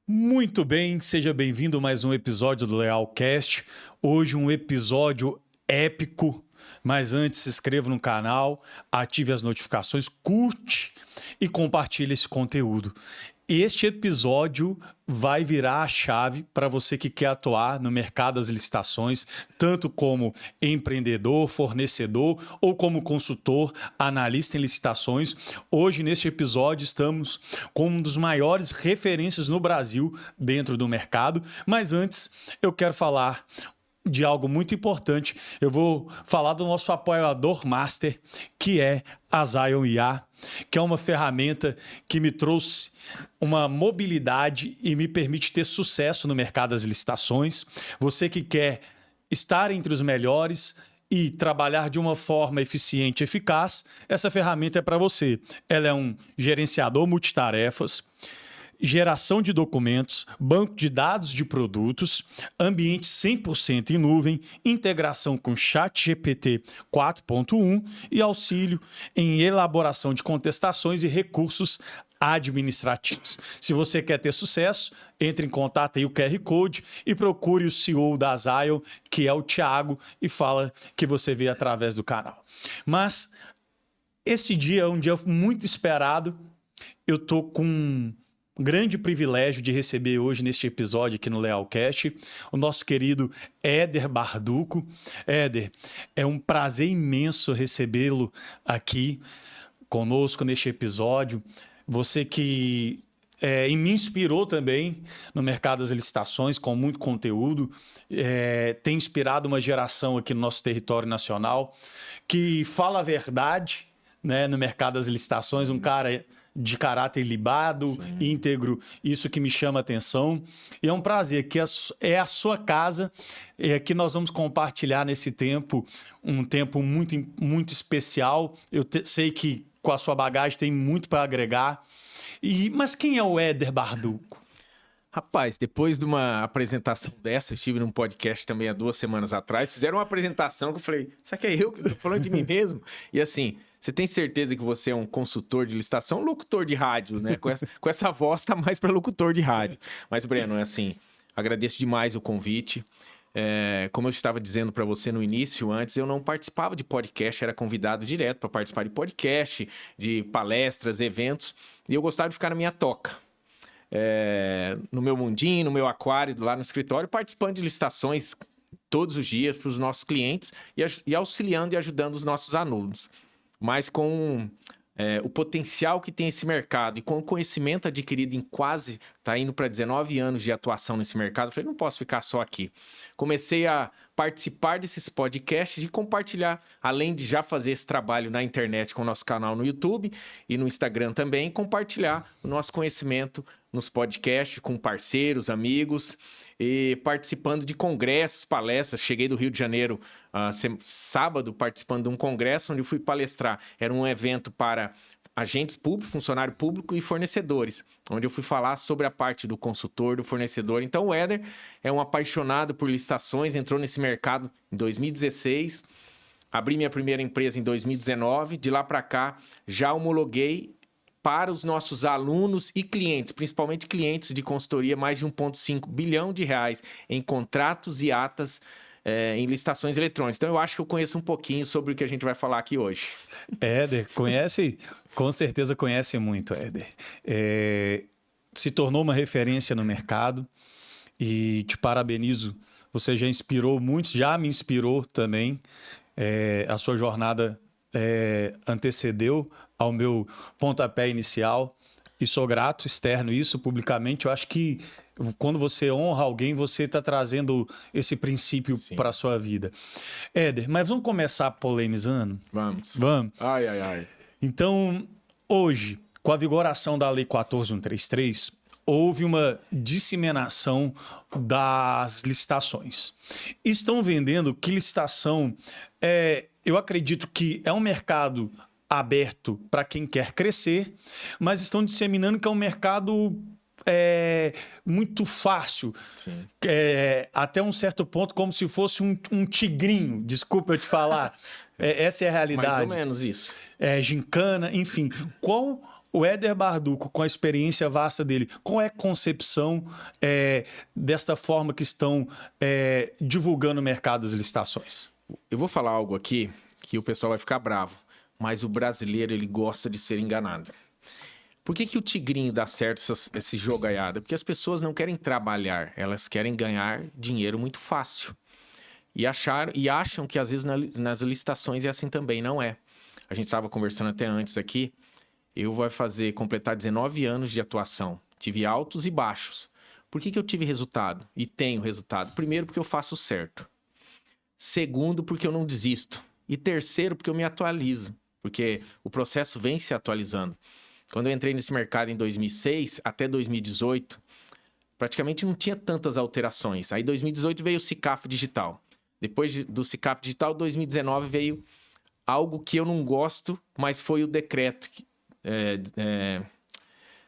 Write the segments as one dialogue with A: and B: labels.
A: Muito bem, seja bem-vindo a mais um episódio do Lealcast. Hoje um episódio épico, mas antes se inscreva no canal, ative as notificações, curte e compartilhe esse conteúdo. Este episódio vai virar a chave para você que quer atuar no mercado das licitações, tanto como empreendedor, fornecedor ou como consultor, analista em licitações. Hoje, neste episódio, estamos com um dos maiores referências no Brasil dentro do mercado. Mas antes, eu quero falar de algo muito importante. Eu vou falar do nosso apoiador master, que é a Zion IA, que é uma ferramenta que me trouxe uma mobilidade e me permite ter sucesso no mercado das licitações. Você que quer estar entre os melhores e trabalhar de uma forma eficiente e eficaz, essa ferramenta é para você. Ela é um gerenciador multitarefas, geração de documentos, banco de dados de produtos, ambiente 100% em nuvem, integração com ChatGPT 4.1 e auxílio em elaboração de contestações e recursos administrativos. Se você quer ter sucesso, entre em contato aí o QR Code e procure o CEO da Zion, que é o Thiago, e fala que você vê através do canal. Mas esse dia é um dia muito esperado. Eu tô com grande privilégio de receber hoje neste episódio aqui no Lealcast o nosso querido Éder Barduco. Éder, é um prazer imenso recebê-lo aqui conosco neste episódio. Você que me inspirou também no mercado das licitações com muito conteúdo, tem inspirado uma geração aqui no nosso território nacional que fala a verdade, né, no mercado das licitações, um cara de caráter libado, íntegro, isso que me chama a atenção. E é um prazer, que é a sua casa, que nós vamos compartilhar nesse tempo, um tempo muito, muito especial. Eu sei que com a sua bagagem tem muito para agregar. Mas quem é o Éder Barduco?
B: Rapaz, depois de uma apresentação dessa, eu estive num podcast também há 2 semanas atrás, fizeram uma apresentação que eu falei, será que é eu que estou falando de mim mesmo? E assim, você tem certeza que você é um consultor de licitação, um locutor de rádio, né? Com essa voz tá mais para locutor de rádio. Mas, Breno, é assim, agradeço demais o convite. Como eu estava dizendo para você no início, antes eu não participava de podcast, era convidado direto para participar de podcast, de palestras, eventos, e eu gostava de ficar na minha toca. No meu mundinho, no meu aquário, lá no escritório, participando de licitações todos os dias para os nossos clientes e auxiliando e ajudando os nossos alunos. Mas com o potencial que tem esse mercado e com o conhecimento adquirido em quase, está indo para 19 anos de atuação nesse mercado, eu falei, não posso ficar só aqui. Comecei a participar desses podcasts e compartilhar, além de já fazer esse trabalho na internet com o nosso canal no YouTube e no Instagram também, compartilhar o nosso conhecimento nos podcasts com parceiros, amigos e participando de congressos, palestras. Cheguei do Rio de Janeiro sábado participando de um congresso onde eu fui palestrar. Era um evento para agentes públicos, funcionário público e fornecedores, onde eu fui falar sobre a parte do consultor, do fornecedor. Então o Éder é um apaixonado por licitações, entrou nesse mercado em 2016, abri minha primeira empresa em 2019, de lá para cá já homologuei para os nossos alunos e clientes, principalmente clientes de consultoria, mais de 1,5 bilhão de reais em contratos e atas em licitações eletrônicas. Então, eu acho que eu conheço um pouquinho sobre o que a gente vai falar aqui hoje.
A: Éder, conhece? Com certeza conhece muito, Éder. Se tornou uma referência no mercado e te parabenizo. Você já inspirou muitos, já me inspirou também. A sua jornada antecedeu ao meu pontapé inicial e sou grato, externo isso publicamente. Eu acho que quando você honra alguém, você está trazendo esse princípio para a sua vida. Éder, mas vamos começar polemizando?
B: Vamos.
A: Ai, ai, ai. Então, hoje, com a vigoração da Lei 14.133, houve uma disseminação das licitações. Estão vendendo que licitação eu acredito que é um mercado aberto para quem quer crescer, mas estão disseminando que é um mercado muito fácil, até um certo ponto, como se fosse um tigrinho, desculpa eu te falar. Essa é a realidade.
B: Mais ou menos isso.
A: Gincana, enfim. Qual O Éder Barduco, com a experiência vasta dele, qual é a concepção desta forma que estão divulgando o mercado das licitações?
B: Eu vou falar algo aqui que o pessoal vai ficar bravo, mas o brasileiro ele gosta de ser enganado. Por que o tigrinho dá certo esse jogaiada? Porque as pessoas não querem trabalhar, elas querem ganhar dinheiro muito fácil. E acham que às vezes nas licitações é assim também, não é. A gente estava conversando até antes aqui, eu vou completar 19 anos de atuação. Tive altos e baixos. Por que eu tive resultado? E tenho resultado? Primeiro, porque eu faço certo. Segundo, porque eu não desisto. E terceiro, porque eu me atualizo. Porque o processo vem se atualizando. Quando eu entrei nesse mercado em 2006 até 2018, praticamente não tinha tantas alterações. Aí em 2018 veio o SICAF Digital. Depois do SICAF Digital, 2019 veio algo que eu não gosto, mas foi o decreto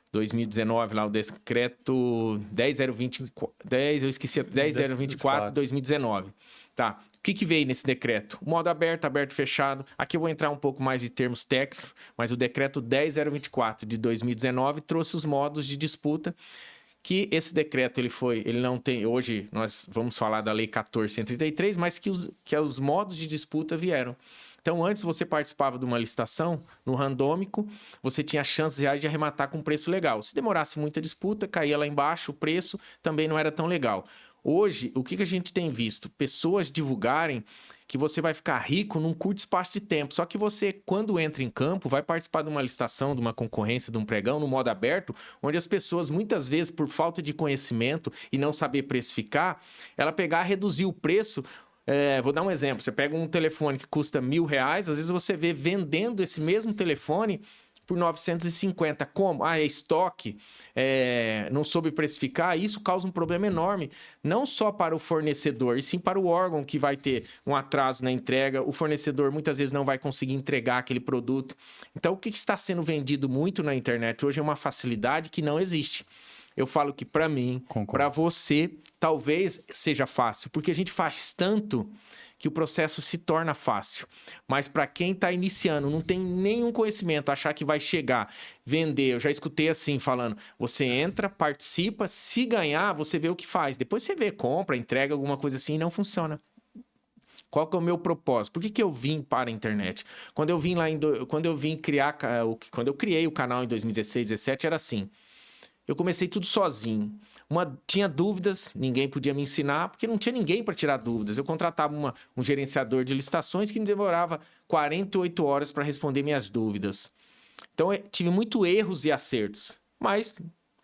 B: 2019, lá o decreto 10024 de 2019. Tá. O que veio nesse decreto? O modo aberto, aberto, fechado. Aqui eu vou entrar um pouco mais de termos técnicos, mas o decreto 10024 de 2019 trouxe os modos de disputa, que esse decreto ele não tem... Hoje nós vamos falar da Lei 14.133, mas que os modos de disputa vieram. Então, antes você participava de uma licitação, no randômico, você tinha chances reais de arrematar com um preço legal. Se demorasse muita disputa, caía lá embaixo, o preço também não era tão legal. Hoje, o que a gente tem visto? Pessoas divulgarem que você vai ficar rico num curto espaço de tempo. Só que você, quando entra em campo, vai participar de uma licitação, de uma concorrência, de um pregão, no modo aberto, onde as pessoas, muitas vezes, por falta de conhecimento e não saber precificar, ela pegar, reduzir o preço. Vou dar um exemplo. Você pega um telefone que custa R$1.000, às vezes você vê vendendo esse mesmo telefone por 950. Como? É estoque, não soube precificar. Isso causa um problema enorme, não só para o fornecedor, e sim para o órgão que vai ter um atraso na entrega. O fornecedor muitas vezes não vai conseguir entregar aquele produto. Então, o que está sendo vendido muito na internet hoje é uma facilidade que não existe. Eu falo que para mim, para você, talvez seja fácil, porque a gente faz tanto que o processo se torna fácil. Mas para quem está iniciando, não tem nenhum conhecimento, achar que vai chegar, vender. Eu já escutei assim, falando, você entra, participa, se ganhar, você vê o que faz. Depois você vê, compra, entrega, alguma coisa assim, e não funciona. Qual que é o meu propósito? Por que eu vim para a internet? Quando eu criei o canal em 2016, 2017, era assim. Eu comecei tudo sozinho. Tinha dúvidas, ninguém podia me ensinar, porque não tinha ninguém para tirar dúvidas. Eu contratava um gerenciador de licitações que me demorava 48 horas para responder minhas dúvidas. Então, eu tive muitos erros e acertos, mas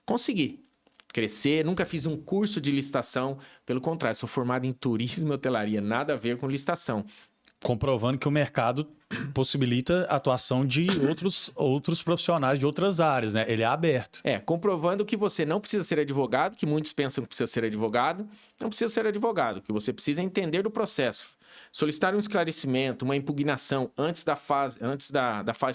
B: consegui crescer. Nunca fiz um curso de licitação. Pelo contrário, sou formado em turismo e hotelaria, nada a ver com licitação.
A: Comprovando que o mercado possibilita a atuação de outros profissionais de outras áreas, né? Ele é aberto.
B: Comprovando que você não precisa ser advogado, que muitos pensam que precisa ser advogado. Não precisa ser advogado, que você precisa entender do processo. Solicitar um esclarecimento, uma impugnação antes da fase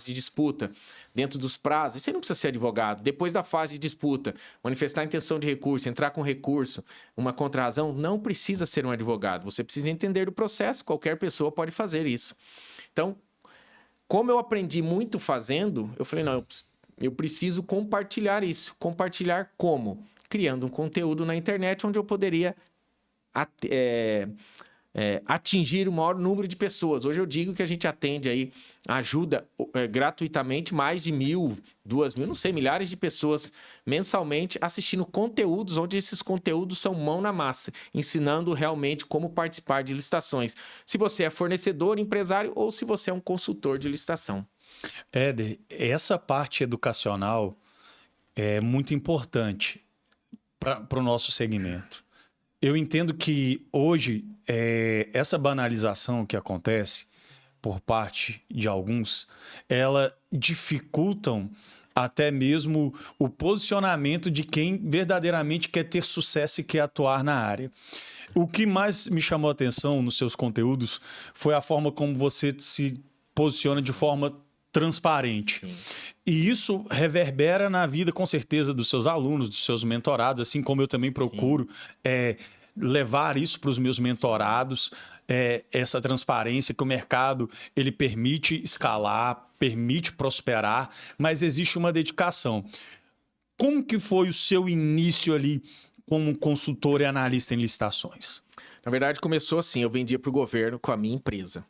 B: de disputa, dentro dos prazos, você não precisa ser advogado. Depois da fase de disputa, manifestar a intenção de recurso, entrar com recurso, uma contrarrazão, não precisa ser um advogado. Você precisa entender do processo, qualquer pessoa pode fazer isso. Então, como eu aprendi muito fazendo, eu falei, não, eu preciso compartilhar isso. Compartilhar como? Criando um conteúdo na internet onde eu poderia atingir o maior número de pessoas. Hoje eu digo que a gente atende aí, ajuda gratuitamente mais de 1.000, 2.000, não sei, milhares de pessoas mensalmente assistindo conteúdos, onde esses conteúdos são mão na massa, ensinando realmente como participar de licitações. Se você é fornecedor, empresário ou se você é um consultor de licitação.
A: Éder, essa parte educacional é muito importante para o nosso segmento. Eu entendo que hoje essa banalização que acontece por parte de alguns, ela dificultam até mesmo o posicionamento de quem verdadeiramente quer ter sucesso e quer atuar na área. O que mais me chamou a atenção nos seus conteúdos foi a forma como você se posiciona de forma transparente. Sim. E isso reverbera na vida, com certeza, dos seus alunos, dos seus mentorados, assim como eu também procuro levar isso para os meus mentorados, essa transparência que o mercado ele permite escalar, permite prosperar, mas existe uma dedicação. Como que foi o seu início ali como consultor e analista em licitações?
B: Na verdade, começou assim, eu vendia para o governo com a minha empresa.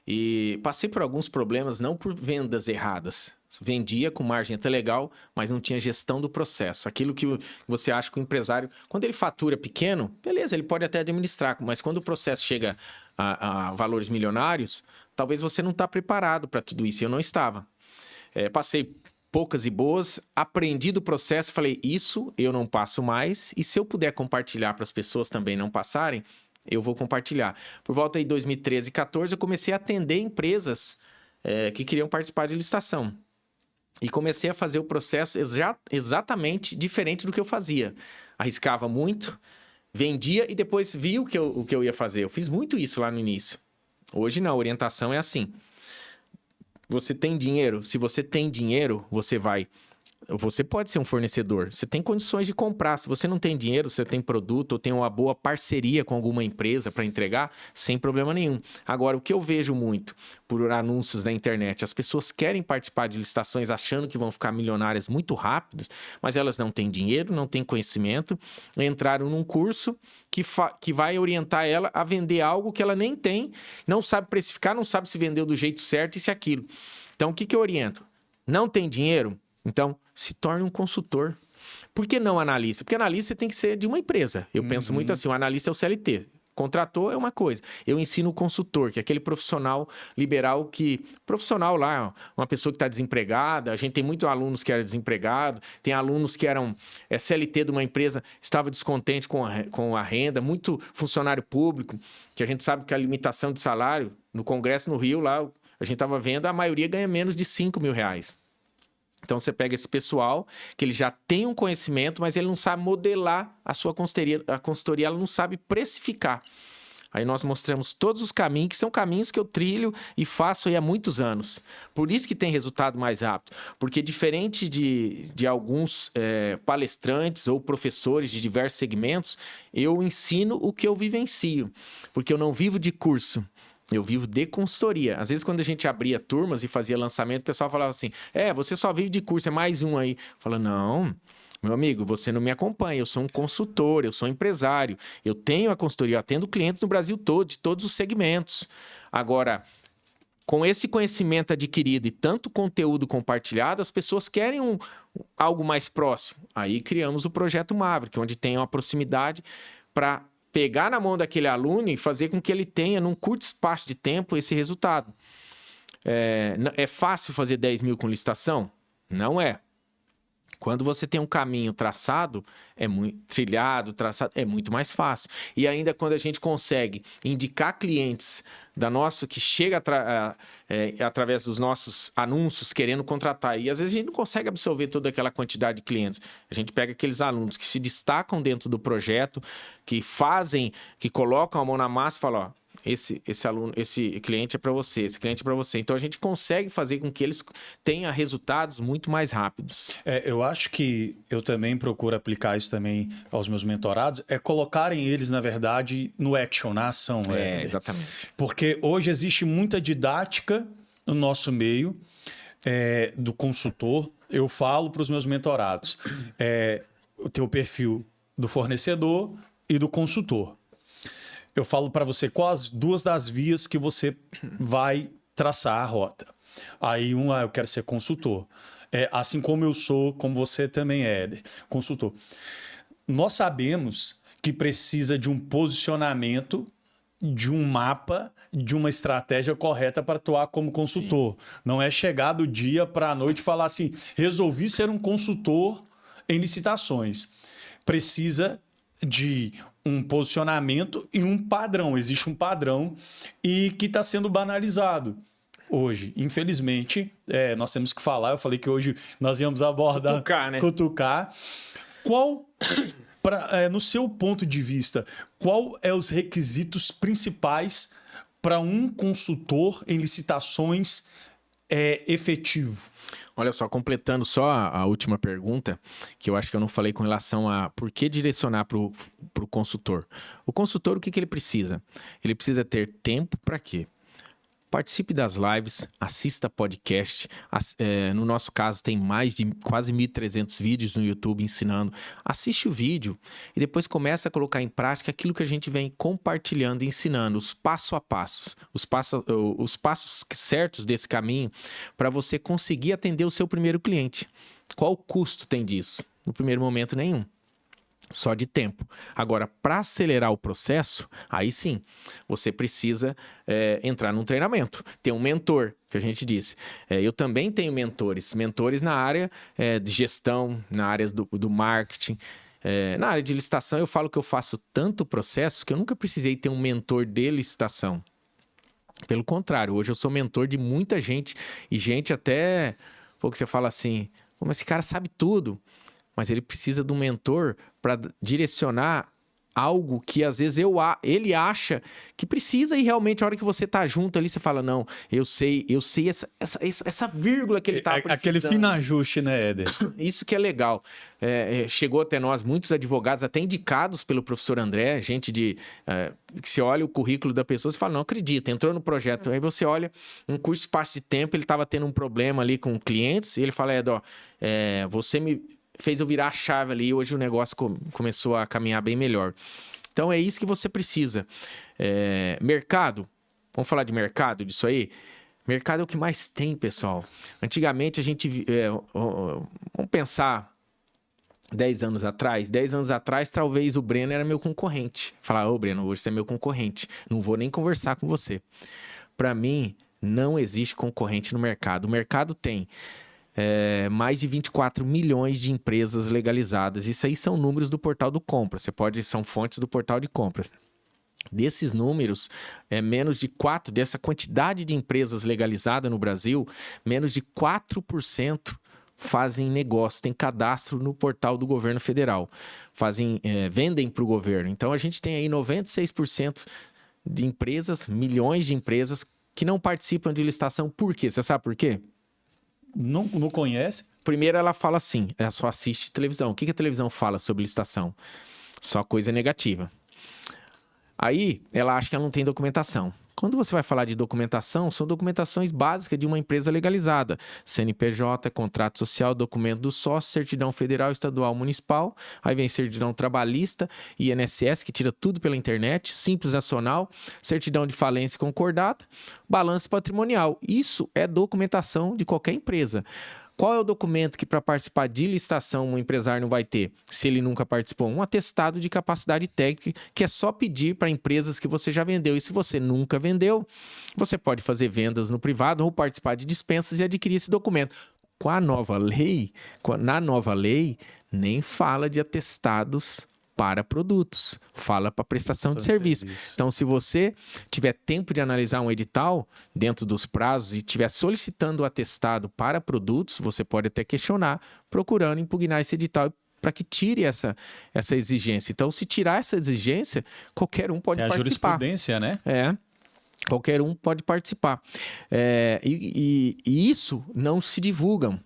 B: E passei por alguns problemas, não por vendas erradas. Vendia com margem até legal, mas não tinha gestão do processo. Aquilo que você acha que o empresário, quando ele fatura pequeno, beleza, ele pode até administrar, mas quando o processo chega a valores milionários, talvez você não está preparado para tudo isso. E eu não estava. Passei poucas e boas, aprendi do processo, falei, isso eu não passo mais, e se eu puder compartilhar para as pessoas também não passarem, eu vou compartilhar. Por volta de 2013 e 2014, eu comecei a atender empresas que queriam participar de licitação. E comecei a fazer o processo exatamente diferente do que eu fazia. Arriscava muito, vendia e depois via o que eu ia fazer. Eu fiz muito isso lá no início. Hoje não, a orientação é assim. Você tem dinheiro? Se você tem dinheiro, você pode ser um fornecedor. Você tem condições de comprar. Se você não tem dinheiro, você tem produto ou tem uma boa parceria com alguma empresa para entregar, sem problema nenhum. Agora, o que eu vejo muito por anúncios na internet, as pessoas querem participar de licitações achando que vão ficar milionárias muito rápido, mas elas não têm dinheiro, não têm conhecimento, entraram num curso que vai orientar ela a vender algo que ela nem tem, não sabe precificar, não sabe se vendeu do jeito certo e se aquilo. Então, o que eu oriento? Não tem dinheiro? Então, se torne um consultor. Por que não analista? Porque analista tem que ser de uma empresa. Eu penso muito assim, o analista é o CLT. Contratou é uma coisa. Eu ensino o consultor, que é aquele profissional liberal profissional lá, uma pessoa que está desempregada. A gente tem muitos alunos que eram desempregados, tem alunos que eram CLT de uma empresa, estava descontente com a renda, muito funcionário público, que a gente sabe que a limitação de salário, no Congresso no Rio, lá, a gente estava vendo, a maioria ganha menos de R$5.000. Então, você pega esse pessoal que ele já tem um conhecimento, mas ele não sabe modelar a sua consultoria. A consultoria ela não sabe precificar. Aí nós mostramos todos os caminhos, que são caminhos que eu trilho e faço aí há muitos anos. Por isso que tem resultado mais rápido. Porque diferente de alguns palestrantes ou professores de diversos segmentos, eu ensino o que eu vivencio. Porque eu não vivo de curso. Eu vivo de consultoria. Às vezes, quando a gente abria turmas e fazia lançamento, o pessoal falava assim, você só vive de curso, é mais um aí. Fala, não, meu amigo, você não me acompanha, eu sou um consultor, eu sou um empresário, eu tenho a consultoria, eu atendo clientes no Brasil todo, de todos os segmentos. Agora, com esse conhecimento adquirido e tanto conteúdo compartilhado, as pessoas querem algo mais próximo. Aí criamos o Projeto Maverick, onde tem uma proximidade para pegar na mão daquele aluno e fazer com que ele tenha, num curto espaço de tempo, esse resultado. É fácil fazer 10 mil com licitação? Não é. Quando você tem um caminho traçado, trilhado, é muito mais fácil. E ainda quando a gente consegue indicar clientes que chega através dos nossos anúncios querendo contratar. E às vezes a gente não consegue absorver toda aquela quantidade de clientes. A gente pega aqueles alunos que se destacam dentro do projeto, que colocam a mão na massa e falam, esse cliente é para você, esse cliente é para você. Então, a gente consegue fazer com que eles tenham resultados muito mais rápidos.
A: Eu acho que eu também procuro aplicar isso também aos meus mentorados, colocarem eles, na verdade, no action, na ação.
B: Exatamente.
A: Porque hoje existe muita didática no nosso meio do consultor. Eu falo para os meus mentorados, ter o perfil do fornecedor e do consultor. Eu falo para você quais duas das vias que você vai traçar a rota. Aí eu quero ser consultor. Assim como eu sou, como você também é, consultor. Nós sabemos que precisa de um posicionamento, de um mapa, de uma estratégia correta para atuar como consultor. Sim. Não é chegar do dia para a noite e falar assim, resolvi ser um consultor em licitações. Precisa de um posicionamento e um padrão. Existe um padrão e que está sendo banalizado hoje. Infelizmente, nós temos que falar. Eu falei que hoje nós íamos abordar...
B: Cutucar, né?
A: Cutucar. No seu ponto de vista, qual é os requisitos principais para um consultor em licitações é efetivo?
B: Olha só, completando só a última pergunta, que eu acho que eu não falei com relação a por que direcionar para o consultor. O consultor, o que ele precisa? Ele precisa ter tempo para quê? Participe das lives, assista podcast. No nosso caso, tem mais de quase 1.300 vídeos no YouTube ensinando. Assiste o vídeo e depois começa a colocar em prática aquilo que a gente vem compartilhando e ensinando, os passo a passo, os passos certos desse caminho para você conseguir atender o seu primeiro cliente. Qual o custo tem disso? No primeiro momento, nenhum. Só de tempo. Agora, para acelerar o processo, aí sim, você precisa entrar num treinamento. Ter um mentor, que a gente disse. Eu também tenho mentores na área de gestão, na área do marketing. Na área de licitação, eu falo que eu faço tanto processo que eu nunca precisei ter um mentor de licitação. Pelo contrário, hoje eu sou mentor de muita gente, e gente até, que você fala assim, mas esse cara sabe tudo. Mas ele precisa de um mentor para direcionar algo que às vezes ele acha que precisa, e realmente a hora que você tá junto ali, você fala, não, eu sei essa vírgula que ele tá precisando.
A: Aquele fino ajuste, né, Éder?
B: Isso que é legal. Chegou até nós muitos advogados, até indicados pelo professor André, gente que você olha o currículo da pessoa e fala, não acredita, entrou no projeto. Aí você olha, um curto espaço de tempo, ele estava tendo um problema ali com clientes, e ele fala, você me fez eu virar a chave ali, e hoje o negócio começou a caminhar bem melhor. Então é isso que você precisa. Mercado, vamos falar de mercado, disso aí? Mercado é o que mais tem, pessoal. Antigamente a gente, vamos pensar 10 anos atrás. 10 anos atrás, talvez o Breno era meu concorrente. Falar, ô Breno, hoje você é meu concorrente, não vou nem conversar com você. Para mim, não existe concorrente no mercado. O mercado tem mais de 24 milhões de empresas legalizadas. Isso aí são números do portal do Compra. São fontes do portal de compra. Desses números, menos de 4%, dessa quantidade de empresas legalizadas no Brasil, menos de 4% fazem negócio, tem cadastro no portal do governo federal. Vendem para o governo. Então, a gente tem aí 96% de empresas, milhões de empresas, que não participam de licitação. Por quê? Você sabe por quê?
A: Não conhece?
B: Primeiro ela fala assim, ela só assiste televisão. O que a televisão fala sobre licitação? Só coisa negativa. Aí ela acha que ela não tem documentação. Quando você vai falar de documentação, são documentações básicas de uma empresa legalizada. CNPJ, contrato social, documento do sócio, certidão federal, estadual, municipal. Aí vem certidão trabalhista, INSS, que tira tudo pela internet, Simples Nacional, certidão de falência concordata, balanço patrimonial. Isso é documentação de qualquer empresa. Qual é o documento que, para participar de licitação, um empresário não vai ter, se ele nunca participou? Um atestado de capacidade técnica, que é só pedir para empresas que você já vendeu. E se você nunca vendeu, você pode fazer vendas no privado ou participar de dispensas e adquirir esse documento. Na nova lei, nem fala de atestados para produtos, fala para prestação de serviço. Então, se você tiver tempo de analisar um edital dentro dos prazos e estiver solicitando o atestado para produtos, você pode até questionar, procurando impugnar esse edital para que tire essa exigência. Então, se tirar essa exigência, qualquer um pode participar.
A: É a jurisprudência, né?
B: Qualquer um pode participar. E isso não se divulgam.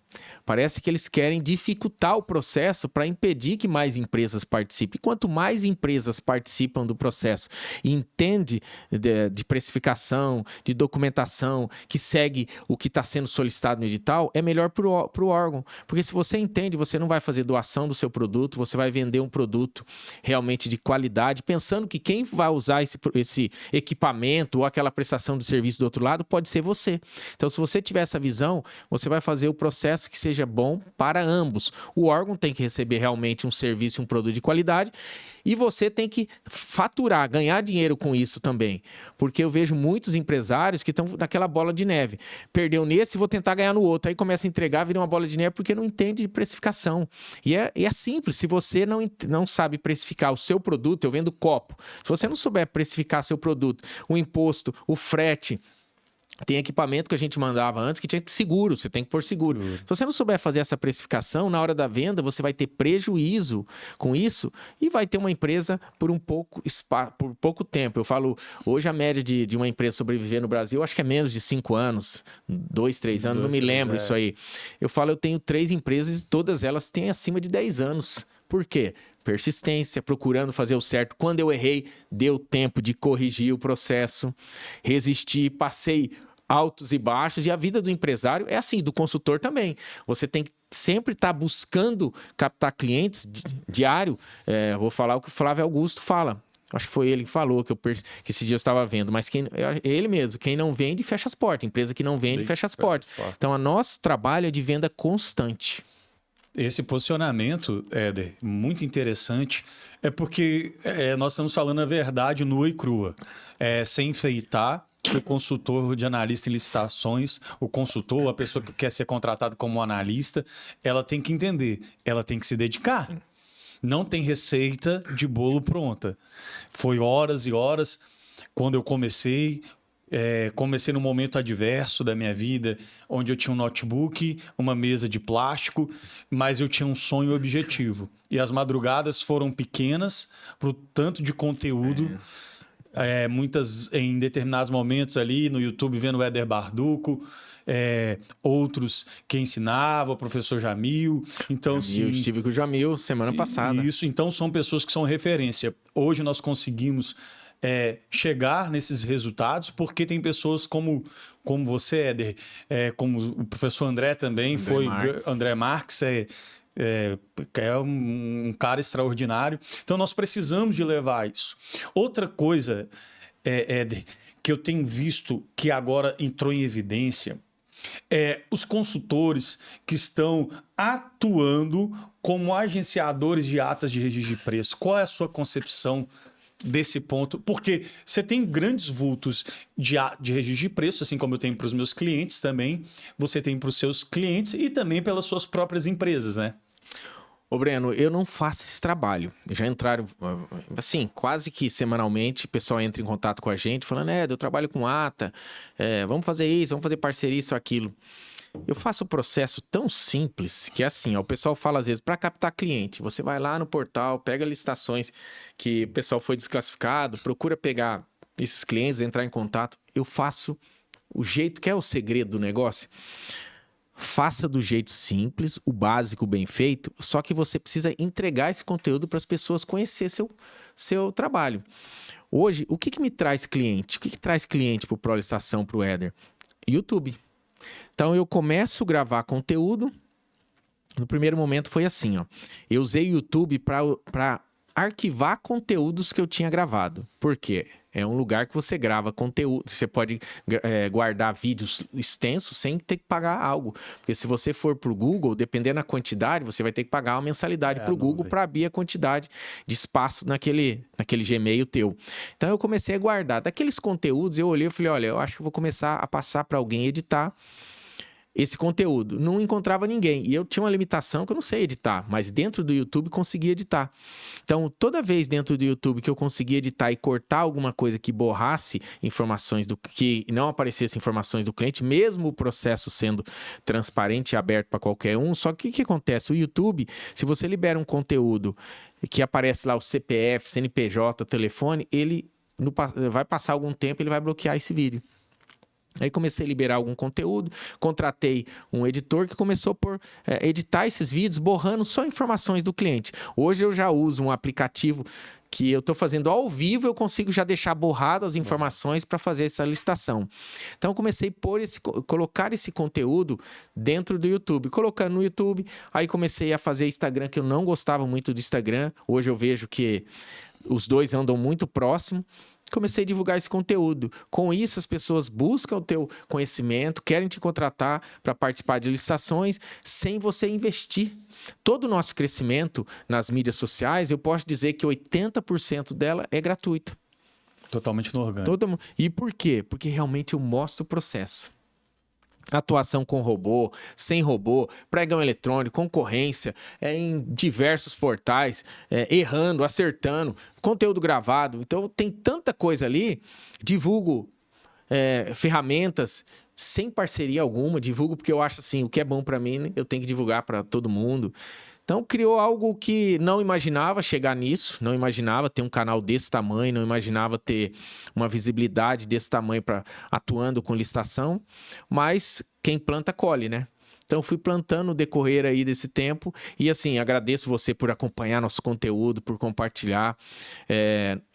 B: Parece que eles querem dificultar o processo para impedir que mais empresas participem. Quanto mais empresas participam do processo e entende de precificação, de documentação, que segue o que está sendo solicitado no edital, é melhor para o órgão. Porque se você entende, você não vai fazer doação do seu produto, você vai vender um produto realmente de qualidade, pensando que quem vai usar esse equipamento ou aquela prestação de serviço do outro lado pode ser você. Então, se você tiver essa visão, você vai fazer o processo que seja bom para ambos. O órgão tem que receber realmente um serviço, um produto de qualidade, e você tem que faturar, ganhar dinheiro com isso também. Porque eu vejo muitos empresários que estão naquela bola de neve. Perdeu nesse, vou tentar ganhar no outro. Aí começa a entregar, vira uma bola de neve porque não entende de precificação. E é simples, se você não sabe precificar o seu produto, eu vendo copo. Se você não souber precificar seu produto, o imposto, o frete, Tem equipamento que a gente mandava antes que tinha seguro, você tem que pôr seguro. Se você não souber fazer essa precificação, na hora da venda você vai ter prejuízo com isso e vai ter uma empresa por por pouco tempo. Eu falo, hoje a média de uma empresa sobreviver no Brasil, acho que é menos de 5 anos, 2, 3 anos, não me lembro isso aí. Eu falo, eu tenho 3 empresas e todas elas têm acima de 10 anos. Por quê? Persistência, procurando fazer o certo. Quando eu errei, deu tempo de corrigir o processo, resistir, passei altos e baixos. E a vida do empresário é assim, do consultor também. Você tem que sempre estar buscando captar clientes diário. Vou falar o que o Flávio Augusto fala. Acho que foi ele que falou, que esse dia eu estava vendo. Mas ele mesmo, quem não vende, fecha as portas. Empresa que não vende, fecha as portas. Então, o nosso trabalho é de venda constante.
A: Esse posicionamento, Éder, muito interessante, é porque nós estamos falando a verdade nua e crua, sem enfeitar. O consultor de analista em licitações, o consultor, a pessoa que quer ser contratada como analista, ela tem que entender, ela tem que se dedicar. Não tem receita de bolo pronta. Foi horas e horas. Quando eu comecei no momento adverso da minha vida, onde eu tinha um notebook, uma mesa de plástico, mas eu tinha um sonho e objetivo. E as madrugadas foram pequenas para o tanto de conteúdo, muitas em determinados momentos ali no YouTube, vendo o Éder Barduco, outros que ensinava, o professor Jamil. Então,
B: Eu estive com o Jamil semana passada.
A: Isso, então são pessoas que são referência. Hoje nós conseguimos chegar nesses resultados, porque tem pessoas como você, Éder, como o professor André também, André Marques, é um cara extraordinário. Então, nós precisamos de levar isso. Outra coisa, Éder, que eu tenho visto que agora entrou em evidência, os consultores que estão atuando como agenciadores de atas de registro de preço. Qual é a sua concepção desse ponto? Porque você tem grandes vultos de registro de preço, assim como eu tenho para os meus clientes também, você tem para os seus clientes e também pelas suas próprias empresas, né?
B: Ô Breno, eu não faço esse trabalho. Já entraram, assim, quase que semanalmente, o pessoal entra em contato com a gente, falando, eu trabalho com ata, vamos fazer isso, vamos fazer parceria, isso, aquilo. Eu faço o processo tão simples que é assim, o pessoal fala às vezes, para captar cliente, você vai lá no portal, pega licitações que o pessoal foi desclassificado, procura pegar esses clientes, entrar em contato. Eu faço o jeito que é o segredo do negócio. Faça do jeito simples, o básico bem feito, só que você precisa entregar esse conteúdo para as pessoas conhecer seu trabalho. Hoje, o que me traz cliente? O que traz cliente para o ProListação, para o Éder? YouTube. Então, eu começo a gravar conteúdo. No primeiro momento foi assim, ó. Eu usei o YouTube para arquivar conteúdos que eu tinha gravado. Por quê? É um lugar que você grava conteúdo. Você pode guardar vídeos extensos sem ter que pagar algo. Porque se você for para o Google, dependendo da quantidade, você vai ter que pagar uma mensalidade para o Google para abrir a quantidade de espaço naquele Gmail teu. Então, eu comecei a guardar. Daqueles conteúdos, eu olhei e falei, olha, eu acho que eu vou começar a passar para alguém editar esse conteúdo. Não encontrava ninguém. E eu tinha uma limitação que eu não sei editar, mas dentro do YouTube conseguia editar. Então, toda vez dentro do YouTube que eu conseguia editar e cortar alguma coisa que borrasse informações que não aparecesse informações do cliente, mesmo o processo sendo transparente e aberto para qualquer um, só que o que acontece? O YouTube, se você libera um conteúdo que aparece lá o CPF, CNPJ, telefone, ele vai passar algum tempo, ele vai bloquear esse vídeo. Aí comecei a liberar algum conteúdo, contratei um editor que começou por editar esses vídeos, borrando só informações do cliente. Hoje eu já uso um aplicativo que eu estou fazendo ao vivo, eu consigo já deixar borrado as informações para fazer essa licitação. Então eu comecei a colocar esse conteúdo dentro do YouTube. Colocando no YouTube, aí comecei a fazer Instagram, que eu não gostava muito do Instagram. Hoje eu vejo que os dois andam muito próximo. Comecei a divulgar esse conteúdo. Com isso, as pessoas buscam o teu conhecimento, querem te contratar para participar de licitações sem você investir. Todo o nosso crescimento nas mídias sociais, eu posso dizer que 80% dela é gratuita.
A: Totalmente no orgânico.
B: E por quê? Porque realmente eu mostro o processo. Atuação com robô, sem robô, pregão eletrônico, concorrência, em diversos portais, errando, acertando, conteúdo gravado. Então, tem tanta coisa ali. Divulgo ferramentas sem parceria alguma, divulgo porque eu acho assim, o que é bom para mim, eu tenho que divulgar para todo mundo. Então, criou algo que não imaginava chegar nisso, não imaginava ter um canal desse tamanho, não imaginava ter uma visibilidade desse tamanho atuando com licitação, mas quem planta, colhe, né? Então, fui plantando no decorrer aí desse tempo e, assim, agradeço você por acompanhar nosso conteúdo, por compartilhar.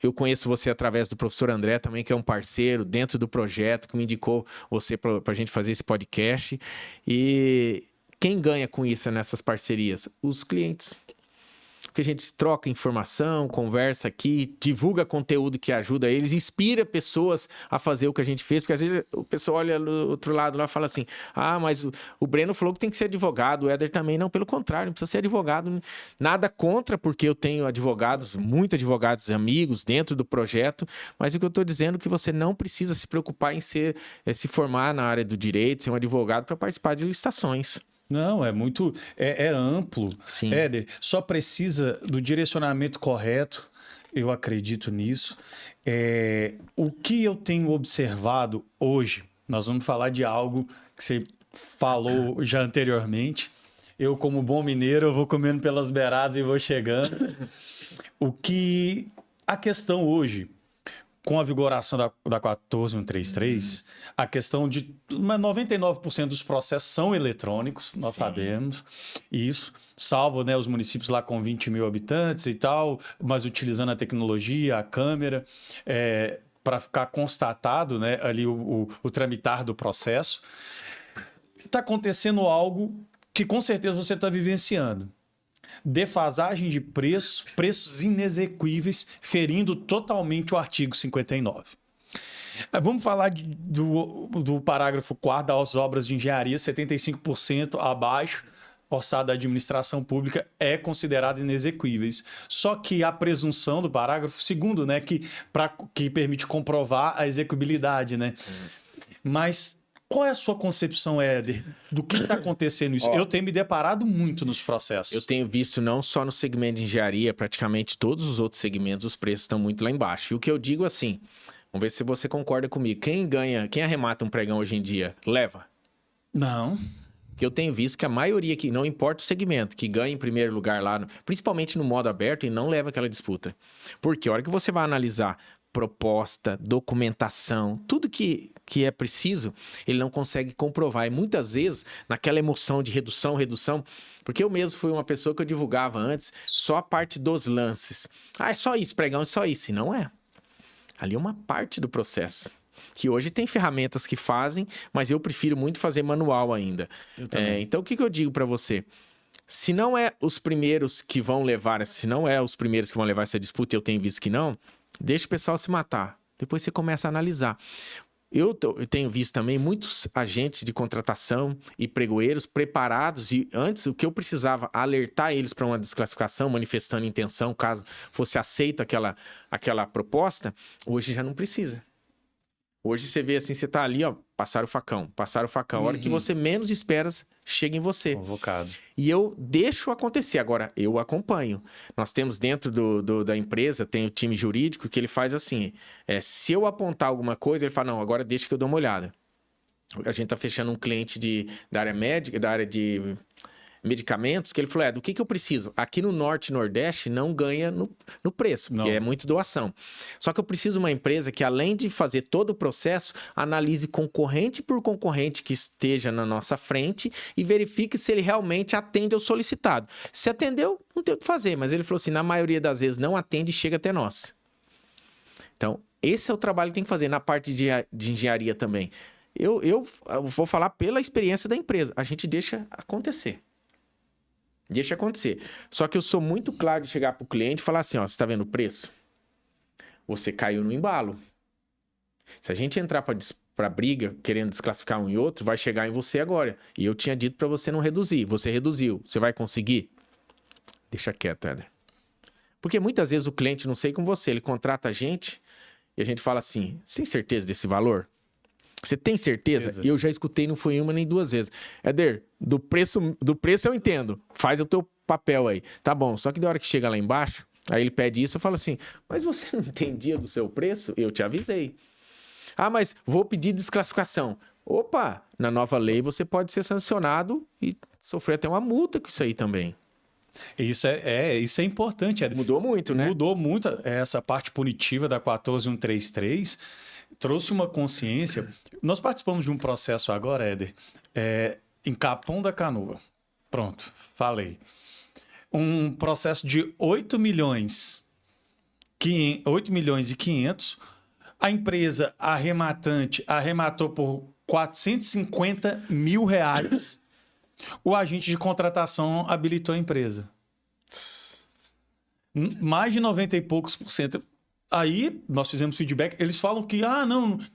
B: Eu conheço você através do professor André também, que é um parceiro dentro do projeto, que me indicou você para a gente fazer esse podcast. E quem ganha com isso nessas parcerias? Os clientes. Porque a gente troca informação, conversa aqui, divulga conteúdo que ajuda eles, inspira pessoas a fazer o que a gente fez, porque às vezes o pessoal olha do outro lado lá e fala assim, mas o Breno falou que tem que ser advogado, o Éder também, não, pelo contrário, não precisa ser advogado, nada contra, porque eu tenho advogados, muitos advogados amigos dentro do projeto, mas o que eu estou dizendo é que você não precisa se preocupar em se formar na área do direito, ser um advogado para participar de licitações.
A: Não, é muito... É amplo.
B: Sim.
A: Éder, só precisa do direcionamento correto. Eu acredito nisso. O que eu tenho observado hoje, nós vamos falar de algo que você falou já anteriormente. Eu, como bom mineiro, eu vou comendo pelas beiradas e vou chegando. A questão hoje, com a vigoração da 14133, a questão de 99% dos processos são eletrônicos, nós sabemos isso, salvo, né, os municípios lá com 20 mil habitantes e tal, mas utilizando a tecnologia, a câmera, para ficar constatado, né, ali o tramitar do processo. Está acontecendo algo que com certeza você está vivenciando. Defasagem de preços inexequíveis, ferindo totalmente o artigo 59. Vamos falar do parágrafo 4º das obras de engenharia, 75% abaixo, orçado da administração pública, é considerado inexequíveis. Só que a presunção do parágrafo 2º, né, que permite comprovar a execuibilidade, né? Mas qual é a sua concepção, Éder, do que está acontecendo isso? Eu tenho me deparado muito nos processos.
B: Eu tenho visto não só no segmento de engenharia, praticamente todos os outros segmentos, os preços estão muito lá embaixo. E o que eu digo assim, vamos ver se você concorda comigo. Quem arremata um pregão hoje em dia, leva?
A: Não.
B: Porque eu tenho visto que a maioria, que não importa o segmento, que ganha em primeiro lugar lá, principalmente no modo aberto, e não leva aquela disputa. Porque a hora que você vai analisar proposta, documentação, tudo que é preciso, ele não consegue comprovar. E muitas vezes, naquela emoção de redução, porque eu mesmo fui uma pessoa que eu divulgava antes só a parte dos lances. É só isso, pregão, é só isso. E não é. Ali é uma parte do processo. Que hoje tem ferramentas que fazem, mas eu prefiro muito fazer manual ainda. Então, o que eu digo para você? Se não é os primeiros que vão levar essa disputa, eu tenho visto que não, deixa o pessoal se matar. Depois você começa a analisar. Eu tenho visto também muitos agentes de contratação e pregoeiros preparados, e antes o que eu precisava alertar eles para uma desclassificação, manifestando intenção, caso fosse aceita aquela proposta, hoje já não precisa. Hoje você vê assim, você tá ali, ó, passaram o facão. A hora que você menos espera, chega em você.
A: Convocado.
B: E eu deixo acontecer. Agora, eu acompanho. Nós temos dentro da empresa, tem o time jurídico que ele faz assim, se eu apontar alguma coisa, ele fala, não, agora deixa que eu dou uma olhada. A gente tá fechando um cliente da área médica, da área de medicamentos, que ele falou, do que eu preciso? Aqui no Norte e Nordeste não ganha no preço, porque é muito doação. Só que eu preciso de uma empresa que, além de fazer todo o processo, analise concorrente por concorrente que esteja na nossa frente e verifique se ele realmente atende ao solicitado. Se atendeu, não tem o que fazer, mas ele falou assim, na maioria das vezes não atende e chega até nós. Então, esse é o trabalho que tem que fazer na parte de engenharia também. Eu vou falar pela experiência da empresa, a gente deixa acontecer. Deixa acontecer. Só que eu sou muito claro de chegar para o cliente e falar assim, ó, você está vendo o preço? Você caiu no embalo. Se a gente entrar para briga, querendo desclassificar um e outro, vai chegar em você agora. E eu tinha dito para você não reduzir. Você reduziu. Você vai conseguir? Deixa quieto, Éder. Porque muitas vezes o cliente, não sei com você, ele contrata a gente e a gente fala assim, você tem certeza desse valor? Você tem certeza? Eu já escutei, não foi uma nem duas vezes. Éder, do preço eu entendo. Faz o teu papel aí. Tá bom, só que da hora que chega lá embaixo, aí ele pede isso, eu falo assim, mas você não entendia do seu preço? Eu te avisei. Ah, mas vou pedir desclassificação. Opa, na nova lei você pode ser sancionado e sofrer até uma multa com isso aí também.
A: Isso é importante.
B: Mudou muito, né?
A: Mudou muito essa parte punitiva da 14133, trouxe uma consciência. Nós participamos de um processo agora, Éder, em Capão da Canoa. Pronto, falei. Um processo de 8 milhões e 500. A empresa arrematante arrematou por R$450 mil. O agente de contratação habilitou a empresa. Mais de 90 e poucos %. Aí nós fizemos feedback. Eles falam que,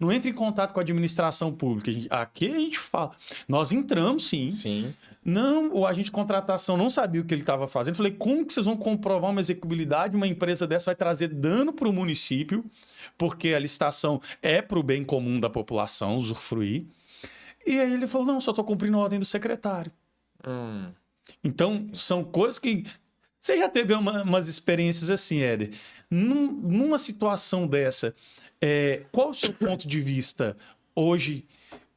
A: não entre em contato com a administração pública. Aqui a gente fala. Nós entramos, sim.
B: Sim.
A: Não, o agente de contratação não sabia o que ele estava fazendo. Falei, como que vocês vão comprovar uma execuibilidade? Uma empresa dessa vai trazer dano para o município, porque a licitação é para o bem comum da população usufruir. E aí ele falou, não, só estou cumprindo a ordem do secretário. Então, são coisas que... Você já teve umas experiências assim, Éder? Numa situação dessa, qual o seu ponto de vista hoje?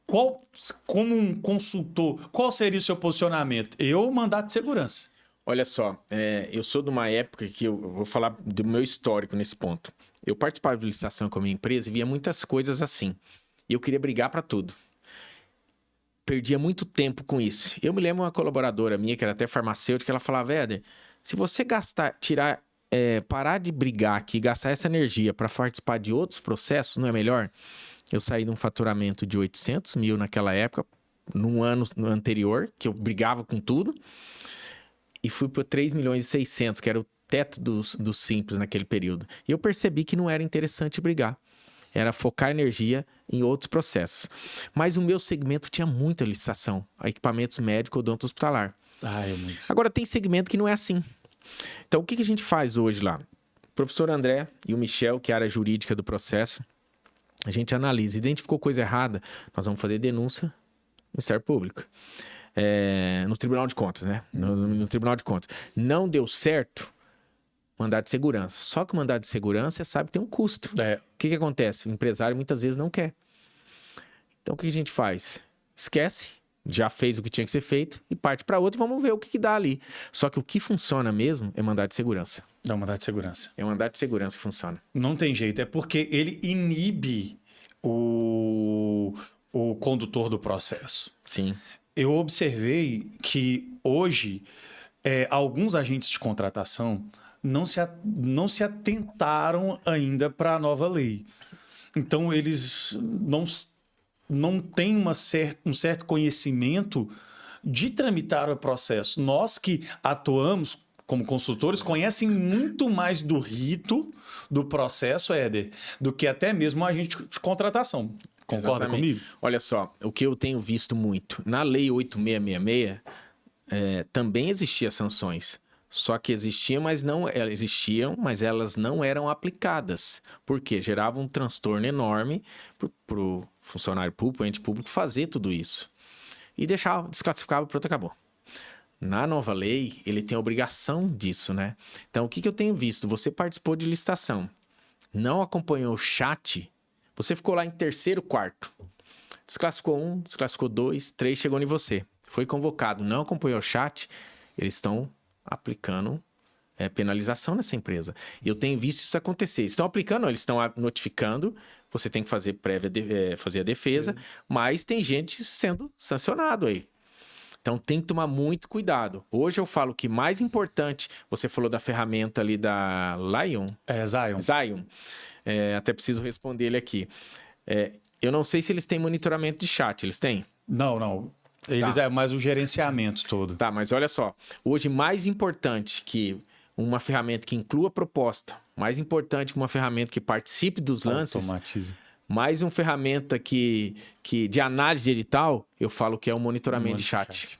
A: Como um consultor, qual seria o seu posicionamento? Mandato de segurança.
B: Olha só, eu sou de uma época que eu vou falar do meu histórico nesse ponto. Eu participava de licitação com a minha empresa e via muitas coisas assim. E eu queria brigar para tudo. Perdia muito tempo com isso. Eu me lembro uma colaboradora minha, que era até farmacêutica, ela falava, Éder, se você parar de brigar aqui, gastar essa energia para participar de outros processos, não é melhor? Eu saí de um faturamento de 800 mil naquela época, num ano anterior, que eu brigava com tudo, e fui para 3 milhões e 600, que era o teto do Simples naquele período. E eu percebi que não era interessante brigar. Era focar energia em outros processos. Mas o meu segmento tinha muita licitação, a equipamentos médicos, odonto hospitalar. Agora, tem segmento que não é assim. Então, o que a gente faz hoje lá? O professor André e o Michel, que é a área jurídica do processo, a gente analisa, identificou coisa errada, nós vamos fazer denúncia no Ministério Público. No Tribunal de Contas, né? No Tribunal de Contas. Não deu certo, mandado de segurança. Só que o mandado de segurança, você sabe, tem um custo. O que acontece? O empresário muitas vezes não quer. Então, o que a gente faz? Esquece, já fez o que tinha que ser feito e parte para outro e vamos ver o que dá ali. Só que o que funciona mesmo é mandado de segurança.
A: É o mandado de segurança.
B: É o mandado de segurança que funciona.
A: Não tem jeito. É porque ele inibe o condutor do processo.
B: Sim.
A: Eu observei que hoje alguns agentes de contratação não se atentaram ainda para a nova lei. Então, eles não têm um certo conhecimento de tramitar o processo. Nós que atuamos como consultores conhecem muito mais do rito do processo, Éder, do que até mesmo a agente de contratação. Concorda comigo?
B: Olha só, o que eu tenho visto muito, na Lei 8666, também existiam sanções. Só que existiam, mas elas não eram aplicadas. Por quê? Gerava um transtorno enorme para o funcionário público, o ente público, fazer tudo isso. E desclassificava e pronto, acabou. Na nova lei, ele tem a obrigação disso, né? Então, o que eu tenho visto? Você participou de licitação, não acompanhou o chat, você ficou lá em terceiro, quarto. Desclassificou 1, desclassificou 2, 3, chegou em você. Foi convocado, não acompanhou o chat, eles estão aplicando penalização nessa empresa. E eu tenho visto isso acontecer. Estão aplicando, eles estão notificando, você tem que fazer fazer a defesa, mas tem gente sendo sancionado aí. Então, tem que tomar muito cuidado. Hoje eu falo que mais importante, você falou da ferramenta ali da Lion. Zion. Até preciso responder ele aqui. Eu não sei se eles têm monitoramento de chat, eles têm?
A: Não. Eles é mais o gerenciamento todo.
B: Tá, mas olha só. Hoje, mais importante que uma ferramenta que inclua a proposta, mais importante que uma ferramenta que participe dos lances,
A: automatize.
B: Mais uma ferramenta que de análise de edital, eu falo que é o monitoramento de chat.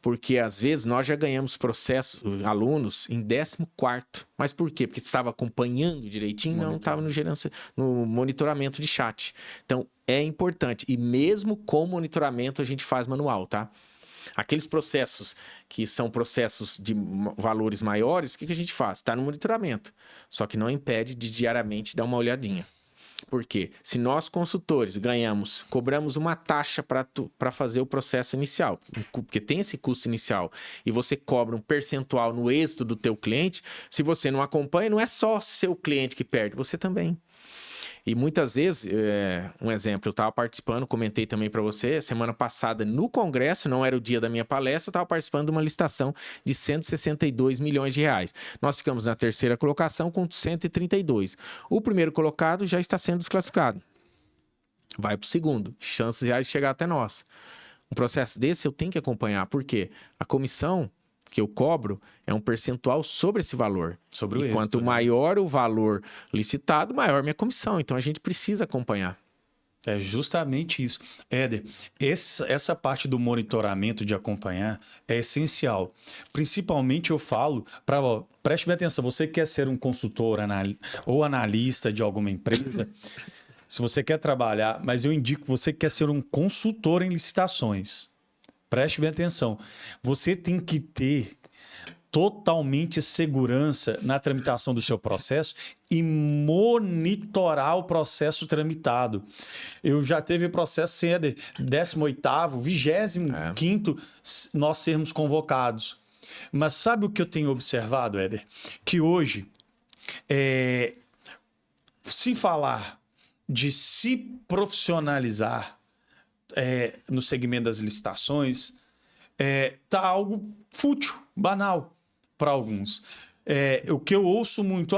B: Porque, às vezes, nós já ganhamos processos, alunos, em 14º. Mas por quê? Porque estava acompanhando direitinho? Não, estava no monitoramento de chat. Então, é importante. E mesmo com monitoramento, a gente faz manual, tá? Aqueles processos que são processos de valores maiores, o que a gente faz? Está no monitoramento. Só que não impede de diariamente dar uma olhadinha. Porque se nós, consultores, cobramos uma taxa para fazer o processo inicial, porque tem esse custo inicial, e você cobra um percentual no êxito do teu cliente, se você não acompanha, não é só seu cliente que perde, você também. E muitas vezes, um exemplo, eu estava participando, comentei também para você, semana passada no Congresso, não era o dia da minha palestra, eu estava participando de uma licitação de 162 milhões de reais. Nós ficamos na terceira colocação com 132. O primeiro colocado já está sendo desclassificado. Vai para o segundo, chances reais de chegar até nós. Um processo desse eu tenho que acompanhar, porque a comissão que eu cobro é um percentual sobre esse valor.
A: Sobre o êxito,
B: quanto
A: né?
B: maior o valor licitado, maior minha comissão. Então, a gente precisa acompanhar.
A: É justamente isso. Éder, essa parte do monitoramento de acompanhar é essencial. Principalmente eu falo, preste bem atenção, você quer ser um consultor ou analista de alguma empresa, se você quer trabalhar, mas eu indico que você quer ser um consultor em licitações. Preste bem atenção. Você tem que ter totalmente segurança na tramitação do seu processo e monitorar o processo tramitado. Eu já teve processo sem 18º, 25º, nós sermos convocados. Mas sabe o que eu tenho observado, Éder? Que hoje, se falar de se profissionalizar no segmento das licitações, tá algo fútil, banal para alguns. O que eu ouço muito,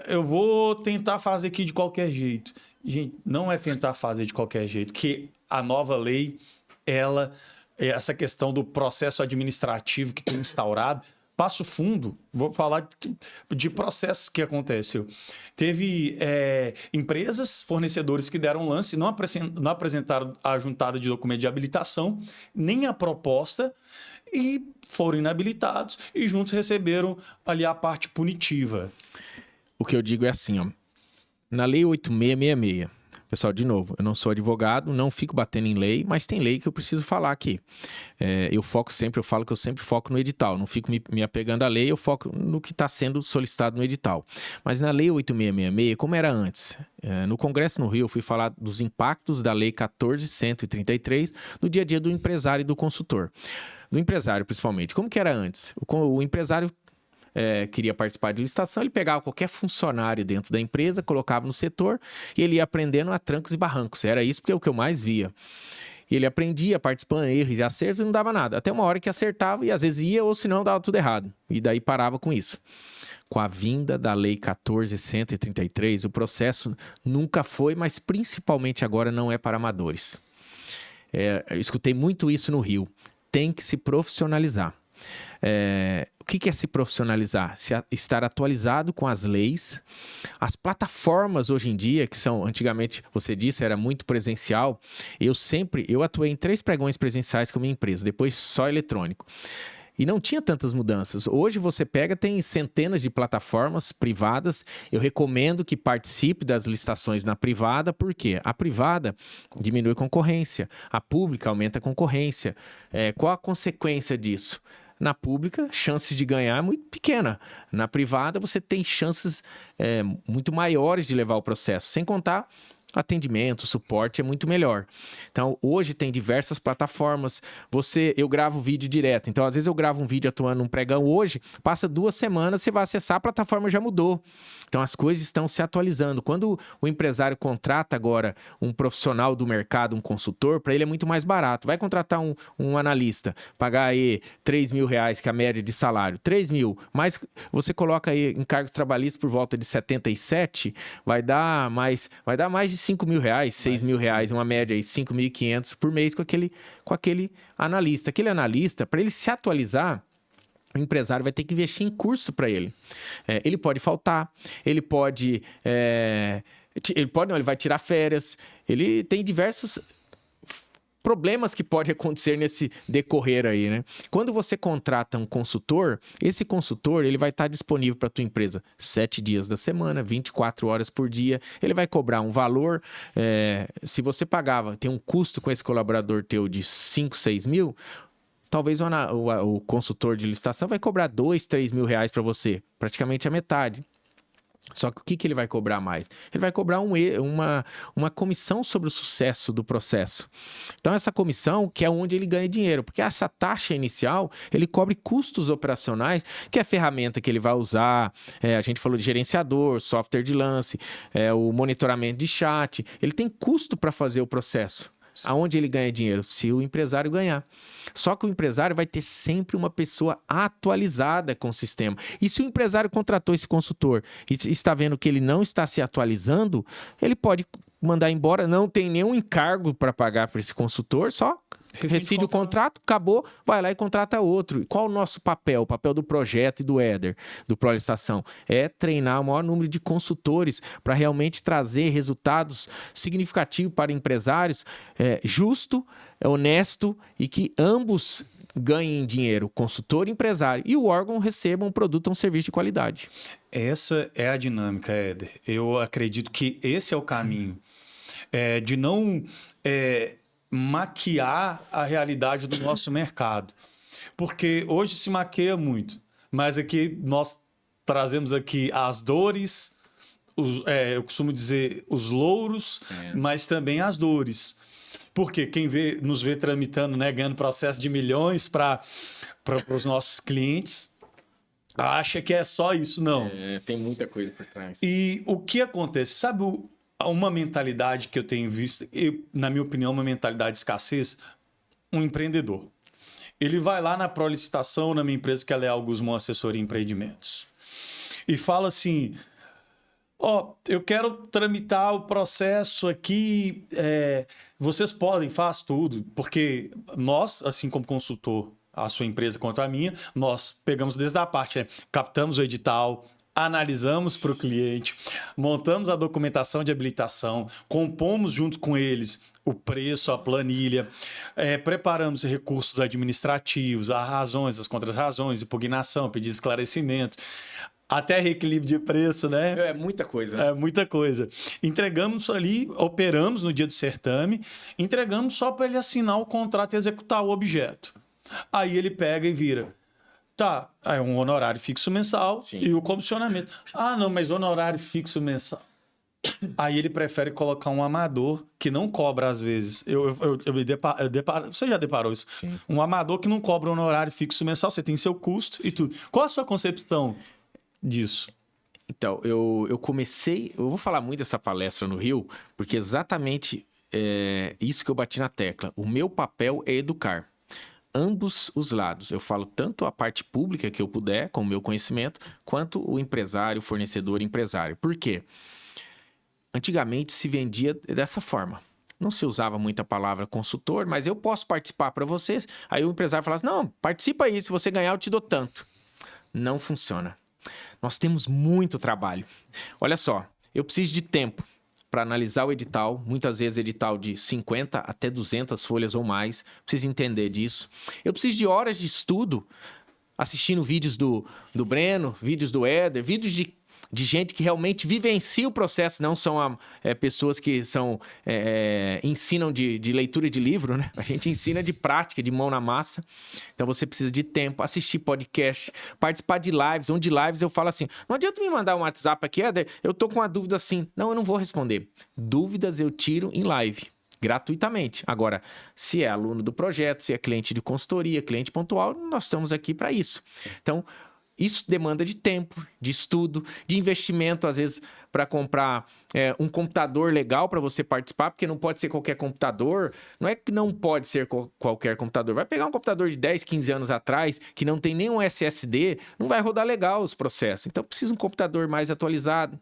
A: eu vou tentar fazer aqui de qualquer jeito. Gente, não é tentar fazer de qualquer jeito, que a nova lei, essa questão do processo administrativo que tem instaurado, Passo Fundo, vou falar de processos que aconteceu. Teve empresas, fornecedores que deram lance, não apresentaram a juntada de documento de habilitação, nem a proposta, e foram inabilitados e juntos receberam ali a parte punitiva.
B: O que eu digo é assim, ó, na Lei 8666, pessoal, de novo, eu não sou advogado, não fico batendo em lei, mas tem lei que eu preciso falar aqui. Eu falo que eu sempre foco no edital, não fico me apegando à lei, eu foco no que está sendo solicitado no edital. Mas na Lei 8666, como era antes? No Congresso no Rio, eu fui falar dos impactos da Lei 14.133 no dia a dia do empresário e do consultor. Do empresário, principalmente. Como que era antes? O empresário queria participar de licitação, ele pegava qualquer funcionário dentro da empresa, colocava no setor e ele ia aprendendo a trancos e barrancos. Era isso porque é o que eu mais via. Ele aprendia participando, erros e acertos e não dava nada. Até uma hora que acertava e às vezes ia ou senão dava tudo errado. E daí parava com isso. Com a vinda da Lei 14.133, o processo nunca foi, mas principalmente agora não é para amadores. Eu escutei muito isso no Rio. Tem que se profissionalizar. O que é se profissionalizar? Estar atualizado com as leis. As plataformas hoje em dia, que são, antigamente, você disse, era muito presencial. Eu atuei em 3 pregões presenciais com a minha empresa, depois só eletrônico. E não tinha tantas mudanças. Hoje você tem centenas de plataformas privadas. Eu recomendo que participe das licitações na privada, porque a privada diminui a concorrência, a pública aumenta a concorrência. Qual a consequência disso? Na pública, chances de ganhar é muito pequena. Na privada, você tem chances muito maiores de levar o processo. Sem contar, atendimento, suporte é muito melhor. Então, hoje tem diversas plataformas. Eu gravo vídeo direto. Então, às vezes eu gravo um vídeo atuando num pregão hoje, passa 2 semanas, você vai acessar, a plataforma já mudou. Então, as coisas estão se atualizando. Quando o empresário contrata agora um profissional do mercado, um consultor, para ele é muito mais barato. Vai contratar um analista, pagar aí R$3.000, que é a média de salário. 3 mil, mas você coloca aí encargos trabalhistas por volta de 77, vai dar mais de R$5.000, R$6.000, uma média aí, 5.500 por mês com aquele analista. Aquele analista, para ele se atualizar, o empresário vai ter que investir em curso para ele. Ele pode faltar, ele vai tirar férias, ele tem diversos problemas que podem acontecer nesse decorrer aí, né? Quando você contrata um consultor, esse consultor ele vai estar disponível para a tua empresa 7 dias da semana, 24 horas por dia. Ele vai cobrar um valor. Se você tem um custo com esse colaborador teu de 5, 6 mil, talvez o consultor de licitação vai cobrar 2, 3 mil reais para você, praticamente a metade. Só que o que ele vai cobrar mais? Ele vai cobrar uma comissão sobre o sucesso do processo. Então, essa comissão que é onde ele ganha dinheiro, porque essa taxa inicial, ele cobre custos operacionais, que é a ferramenta que ele vai usar, a gente falou de gerenciador, software de lance, o monitoramento de chat, ele tem custo para fazer o processo. Aonde ele ganha dinheiro? Se o empresário ganhar. Só que o empresário vai ter sempre uma pessoa atualizada com o sistema. E se o empresário contratou esse consultor e está vendo que ele não está se atualizando, ele pode mandar embora, não tem nenhum encargo para pagar para esse consultor, só rescinde o contrato, acabou, vai lá e contrata outro. E qual o nosso papel? O papel do projeto e do Éder, do ProLicitação, é treinar o maior número de consultores para realmente trazer resultados significativos para empresários, justo, honesto e que ambos ganhem dinheiro, consultor e empresário, e o órgão receba um produto ou um serviço de qualidade.
A: Essa é a dinâmica, Éder. Eu acredito que esse é o caminho. De não maquiar a realidade do nosso mercado. Porque hoje se maqueia muito, mas aqui nós trazemos aqui as dores, eu costumo dizer os louros, mas também as dores. Porque quem nos vê tramitando, né, ganhando processo de milhões para os nossos clientes, acha que é só isso, não.
B: Tem muita coisa por trás.
A: E o que acontece? Sabe uma mentalidade que eu tenho visto, na minha opinião, uma mentalidade de escassez? Um empreendedor. Ele vai lá na ProLicitação, na minha empresa, que é Leal Guzmão Assessoria e Empreendimentos, e fala assim: eu quero tramitar o processo aqui, vocês podem, faz tudo, porque nós, assim como consultor, a sua empresa contra a minha, nós pegamos desde a parte, captamos o edital, analisamos para o cliente, montamos a documentação de habilitação, compomos junto com eles o preço, a planilha, preparamos recursos administrativos, as razões, as contrarrazões, impugnação, pedido de esclarecimento, até reequilíbrio de preço, né?
B: É muita coisa.
A: É muita coisa. Entregamos ali, operamos no dia do certame, entregamos só para ele assinar o contrato e executar o objeto. Aí ele pega e vira. Tá, é um honorário fixo mensal. Sim. E o comissionamento. Ah, não, mas honorário fixo mensal. Aí ele prefere colocar um amador que não cobra às vezes. Você já deparou isso?
B: Sim.
A: Um amador que não cobra um honorário fixo mensal, você tem seu custo. Sim. E tudo. Qual a sua concepção disso?
B: Então, eu vou falar muito dessa palestra no Rio, porque exatamente isso que eu bati na tecla. O meu papel é educar ambos os lados. Eu falo tanto a parte pública que eu puder, com o meu conhecimento, quanto o empresário, fornecedor, empresário. Por quê? Antigamente se vendia dessa forma. Não se usava muito a palavra consultor, mas eu posso participar para vocês. Aí o empresário fala assim, não, participa aí, se você ganhar eu te dou tanto. Não funciona. Nós temos muito trabalho. Olha só, eu preciso de tempo para analisar o edital, muitas vezes edital de 50 até 200 folhas ou mais, preciso entender disso. Eu preciso de horas de estudo, assistindo vídeos do Breno, vídeos do Éder, vídeos de gente que realmente vivencia o processo, não são pessoas que ensinam de leitura de livro, né? A gente ensina de prática, de mão na massa. Então você precisa de tempo, assistir podcast, participar de lives, onde lives eu falo assim, não adianta me mandar um WhatsApp aqui, eu tô com uma dúvida assim. Não, eu não vou responder. Dúvidas eu tiro em live, gratuitamente. Agora, se é aluno do projeto, se é cliente de consultoria, cliente pontual, nós estamos aqui para isso. Então, isso demanda de tempo, de estudo, de investimento, às vezes, para comprar um computador legal para você participar, porque não pode ser qualquer computador. Não é que não pode ser qualquer computador. Vai pegar um computador de 10, 15 anos atrás, que não tem nenhum SSD, não vai rodar legal os processos. Então, precisa um computador mais atualizado,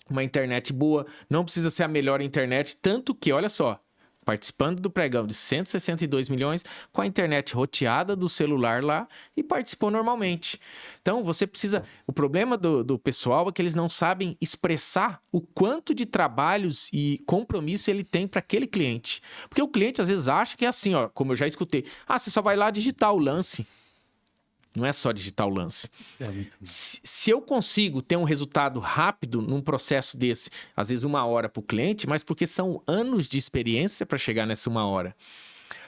B: uma internet boa. Não precisa ser a melhor internet, tanto que, olha só, participando do pregão de 162 milhões, com a internet roteada do celular lá e participou normalmente. Então, você precisa... O problema do pessoal é que eles não sabem expressar o quanto de trabalhos e compromisso ele tem para aquele cliente. Porque o cliente, às vezes, acha que é assim, ó, como eu já escutei. Você só vai lá digitar o lance. Não é só digitar o lance. Se eu consigo ter um resultado rápido num processo desse, às vezes 1 hora para o cliente, mas porque são anos de experiência para chegar nessa 1 hora.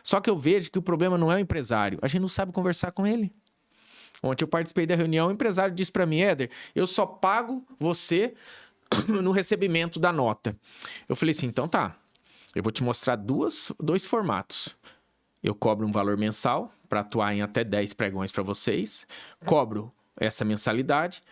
B: Só que eu vejo que o problema não é o empresário. A gente não sabe conversar com ele. Ontem eu participei da reunião, o empresário disse para mim, Éder, eu só pago você no recebimento da nota. Eu falei assim, então tá, eu vou te mostrar dois formatos. Eu cobro um valor mensal para atuar em até 10 pregões para vocês, cobro essa mensalidade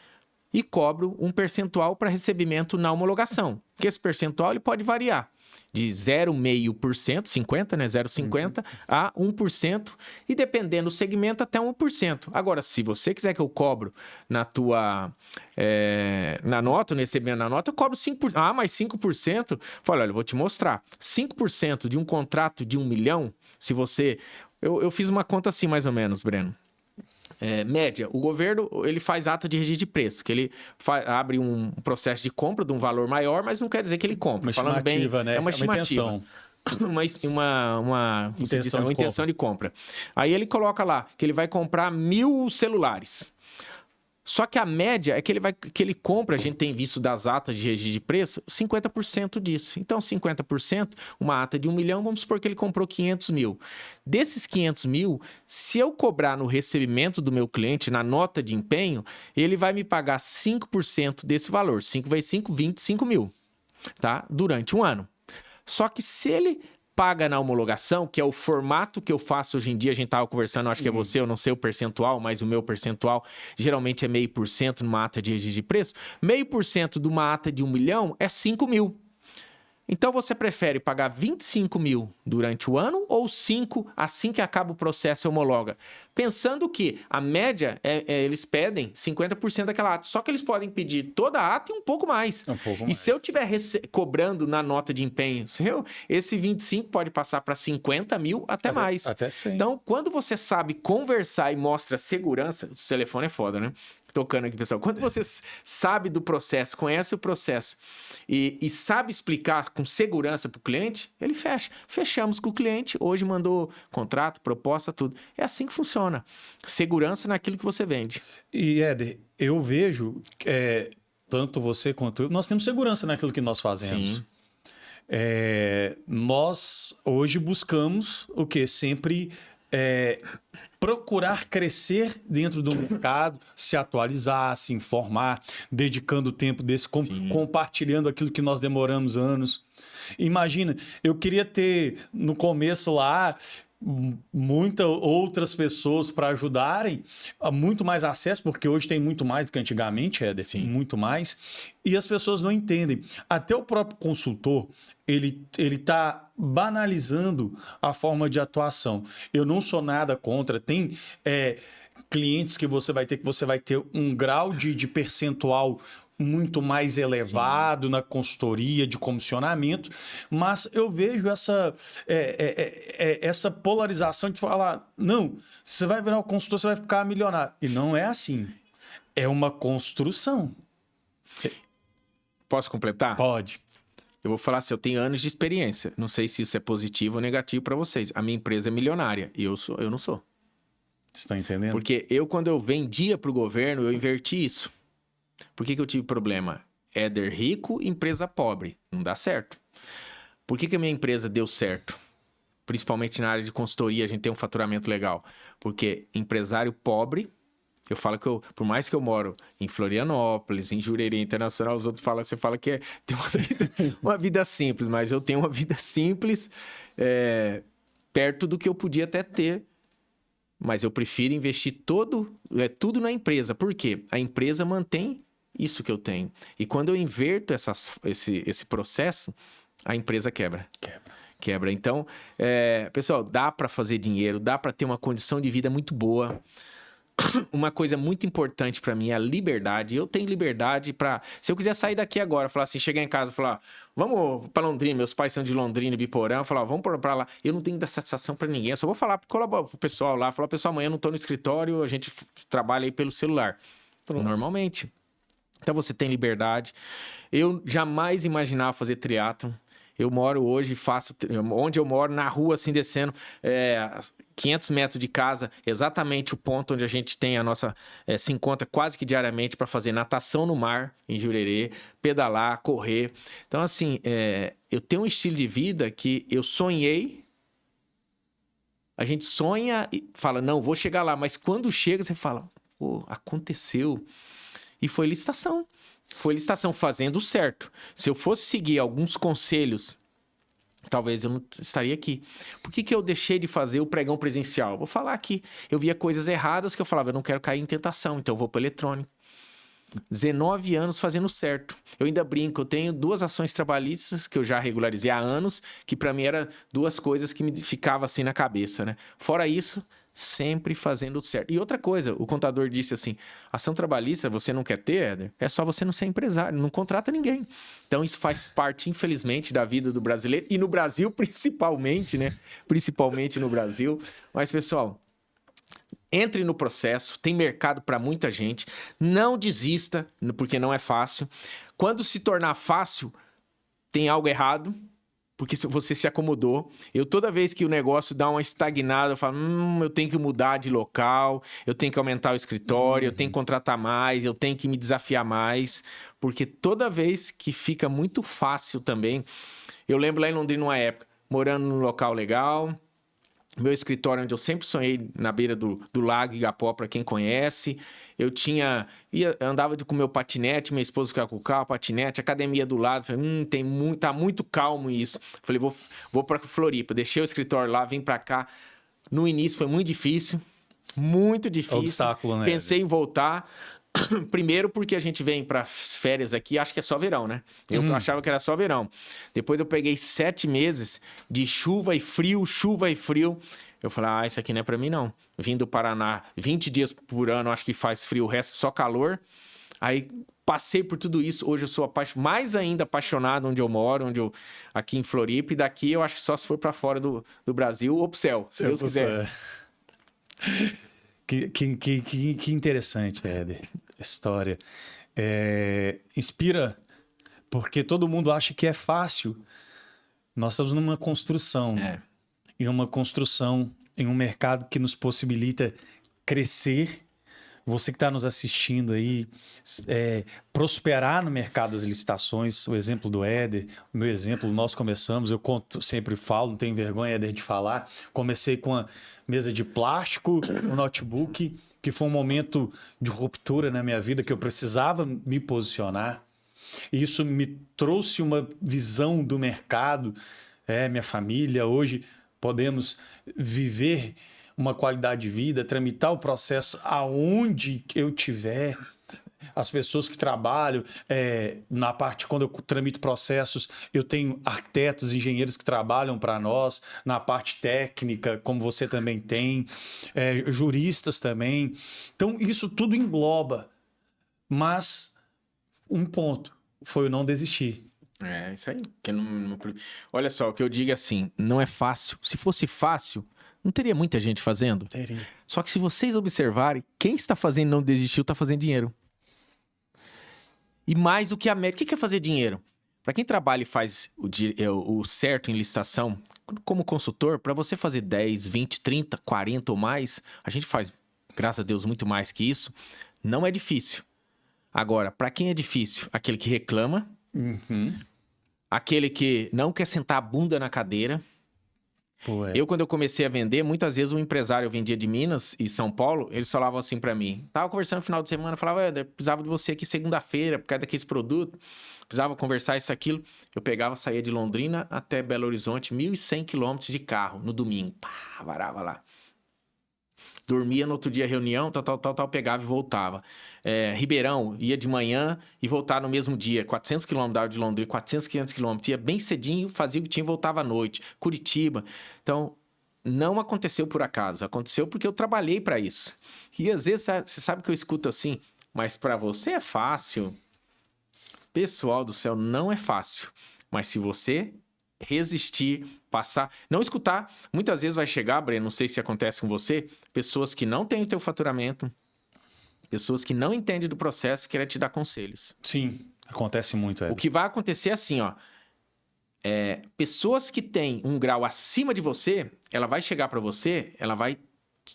B: e cobro um percentual para recebimento na homologação. Que esse percentual ele pode variar de 0,5%, 50, né? 0,50 a 1% e dependendo do segmento até 1%. Agora, se você quiser que eu cobro na tua na nota, no recebimento na nota, eu cobro 5%. Ah, mais 5%? Fala, olha, eu vou te mostrar. 5% de um contrato de 1 milhão, se você... Eu fiz uma conta assim, mais ou menos, Breno. Média, o governo ele faz ata de registro de preço, que ele abre um processo de compra de um valor maior, mas não quer dizer que ele compra.
A: Uma estimativa, né?
B: É uma estimativa. Uma intenção de compra. Aí ele coloca lá que ele vai comprar 1.000 celulares. Só que a média é que ele compra, a gente tem visto das atas de registro de preço, 50% disso. Então, 50%, uma ata de 1 milhão, vamos supor que ele comprou 500 mil. Desses 500 mil, se eu cobrar no recebimento do meu cliente, na nota de empenho, ele vai me pagar 5% desse valor. 5 vezes 5, 25 mil, tá? Durante um ano. Só que se ele paga na homologação, que é o formato que eu faço hoje em dia, a gente estava conversando, acho que é você, eu não sei o percentual, mas o meu percentual geralmente é 0,5% numa ata de registro de preço. 0,5% de uma ata de 1 milhão é 5 mil. Então, você prefere pagar 25 mil durante o ano ou 5 assim que acaba o processo e homologa? Pensando que a média, eles pedem 50% daquela ata. Só que eles podem pedir toda a ata e um pouco mais. Se eu estiver cobrando na nota de empenho esse 25 pode passar para 50 mil até mais.
A: Até 100.
B: Então, quando você sabe conversar e mostra segurança, o telefone é foda, né? Tocando aqui, pessoal. Quando você sabe do processo, conhece o processo e sabe explicar com segurança para o cliente, ele fecha. Fechamos com o cliente, hoje mandou contrato, proposta, tudo. É assim que funciona. Segurança naquilo que você vende.
A: E, Éder, eu vejo, tanto você quanto eu, nós temos segurança naquilo que nós fazemos.
B: Sim.
A: Nós hoje buscamos o quê? Sempre procurar crescer dentro do mercado, se atualizar, se informar, dedicando tempo desse, compartilhando aquilo que nós demoramos anos. Imagina, eu queria ter no começo lá muitas outras pessoas para ajudarem, muito mais acesso, porque hoje tem muito mais do que antigamente, Éder, muito mais, e as pessoas não entendem. Até o próprio consultor, ele está banalizando a forma de atuação. Eu não sou nada contra, tem clientes que você vai ter um grau de percentual muito mais elevado na consultoria, de comissionamento, mas eu vejo essa polarização de falar, não, você vai virar um consultor, você vai ficar milionário. E não é assim. É uma construção.
B: Posso completar?
A: Pode.
B: Eu vou falar assim, eu tenho anos de experiência. Não sei se isso é positivo ou negativo para vocês. A minha empresa é milionária e eu não sou.
A: Você está entendendo?
B: Porque quando eu vendia para o governo, eu inverti isso. Por que eu tive problema? Éder rico, empresa pobre. Não dá certo. Por que a minha empresa deu certo? Principalmente na área de consultoria, a gente tem um faturamento legal. Porque empresário pobre, eu falo que por mais que eu moro em Florianópolis, em Jurerê Internacional, os outros falam, você fala que tem uma vida simples, mas eu tenho uma vida simples perto do que eu podia até ter. Mas eu prefiro investir tudo na empresa. Por quê? A empresa mantém isso que eu tenho. E quando eu inverto esse processo, a empresa quebra. Então, pessoal, dá para fazer dinheiro, dá para ter uma condição de vida muito boa. Uma coisa muito importante para mim é a liberdade. Eu tenho liberdade para... Se eu quiser sair daqui agora, falar assim, chegar em casa e falar, vamos para Londrina, meus pais são de Londrina, Biporã, falar, vamos para lá. Eu não tenho que dar satisfação para ninguém. Eu só vou falar pro pessoal lá, falar, pessoal, amanhã eu não tô no escritório, a gente trabalha aí pelo celular. Pronto. Normalmente. Então você tem liberdade. Eu jamais imaginava fazer triatlon. Eu moro hoje, onde eu moro, na rua, assim, descendo 500 metros de casa, exatamente o ponto onde a gente tem se encontra quase que diariamente para fazer natação no mar, em Jurerê, pedalar, correr. Então, assim, eu tenho um estilo de vida que eu sonhei, a gente sonha e fala, não, vou chegar lá, mas quando chega, você fala, Pô, aconteceu. E foi licitação. Foi licitação fazendo certo. Se eu fosse seguir alguns conselhos, talvez eu não estaria aqui. Por que eu deixei de fazer o pregão presencial? Vou falar aqui. Eu via coisas erradas que eu falava, eu não quero cair em tentação, então eu vou para o eletrônico. 19 anos fazendo certo. Eu ainda brinco, eu tenho 2 ações trabalhistas que eu já regularizei há anos, que para mim eram 2 coisas que me ficavam assim na cabeça, né? Fora isso, sempre fazendo certo. E outra coisa, o contador disse assim, ação trabalhista você não quer ter, Éder? É só você não ser empresário, não contrata ninguém. Então isso faz parte, infelizmente, da vida do brasileiro, e no Brasil principalmente, né? Principalmente no Brasil. Mas, pessoal, entre no processo, tem mercado para muita gente. Não desista, porque não é fácil. Quando se tornar fácil, tem algo errado, porque você se acomodou. Eu, toda vez que o negócio dá uma estagnada, eu falo, eu tenho que mudar de local, eu tenho que aumentar o escritório, eu tenho que contratar mais, eu tenho que me desafiar mais. Porque toda vez que fica muito fácil também... Eu lembro lá em Londrina, uma época, morando num local legal... Meu escritório, onde eu sempre sonhei, na beira do Lago Igapó, para quem conhece. Eu andava com o meu patinete, minha esposa ficava com o carro, patinete, academia do lado. Falei, tá muito calmo isso. Falei, vou para Floripa. Deixei o escritório lá, vim para cá. No início foi muito difícil. Muito difícil.
A: Obstáculo, né?
B: Pensei em voltar. Primeiro porque a gente vem para férias aqui, acho que é só verão, né? Eu achava que era só verão. Depois eu peguei 7 meses de chuva e frio. Eu falei, isso aqui não é para mim não. Vim do Paraná 20 dias por ano, acho que faz frio, o resto é só calor. Aí passei por tudo isso. Hoje eu sou mais ainda apaixonado onde eu moro, aqui em Floripa. E daqui eu acho que só se for para fora do Brasil ou pro céu, se Deus quiser.
A: Que interessante, Éder, a história. Inspira, porque todo mundo acha que é fácil. Nós estamos numa construção. Em uma construção, em um mercado que nos possibilita crescer. Você que está nos assistindo aí, prosperar no mercado das licitações, o exemplo do Éder, o meu exemplo, nós começamos, eu sempre falo, não tenho vergonha, Éder, de falar, comecei com a mesa de plástico, um notebook, que foi um momento de ruptura na minha vida, que eu precisava me posicionar, e isso me trouxe uma visão do mercado, minha família, hoje podemos viver uma qualidade de vida, tramitar o processo aonde eu tiver. As pessoas que trabalham na parte, quando eu tramito processos, eu tenho arquitetos, engenheiros que trabalham para nós, na parte técnica, como você também tem, juristas também. Então, isso tudo engloba. Mas um ponto foi o não desistir.
B: Isso aí. Olha só, o que eu digo é assim, não é fácil. Se fosse fácil, não teria muita gente fazendo?
A: Teria.
B: Só que se vocês observarem, quem está fazendo não desistiu, está fazendo dinheiro. E mais do que a média. O que é fazer dinheiro? Para quem trabalha e faz o certo em licitação, como consultor, para você fazer 10, 20, 30, 40 ou mais, a gente faz, graças a Deus, muito mais que isso, não é difícil. Agora, para quem é difícil? Aquele que reclama, aquele que não quer sentar a bunda na cadeira. Eu, quando eu comecei a vender, muitas vezes um empresário, eu vendia de Minas e São Paulo, eles falavam assim pra mim, tava conversando no final de semana, falava, precisava de você aqui segunda-feira, por causa daqueles produtos, precisava conversar isso, aquilo. Eu pegava, saía de Londrina até Belo Horizonte, 1.100 quilômetros de carro, no domingo, varava lá. Dormia no outro dia, reunião, tal, pegava e voltava. Ribeirão, ia de manhã e voltava no mesmo dia. 400 quilômetros de Londrina, 400, 500 quilômetros. Ia bem cedinho, fazia o que tinha e voltava à noite. Curitiba. Então, não aconteceu por acaso. Aconteceu porque eu trabalhei para isso. E às vezes, você sabe que eu escuto assim, mas para você é fácil. Pessoal do céu, não é fácil. Mas se você resistir, passar, não escutar, muitas vezes vai chegar, Breno, não sei se acontece com você, pessoas que não têm o teu faturamento, pessoas que não entendem do processo e querem te dar conselhos.
A: Sim, acontece muito.
B: O que vai acontecer é assim, pessoas que têm um grau acima de você, ela vai chegar para você, ela vai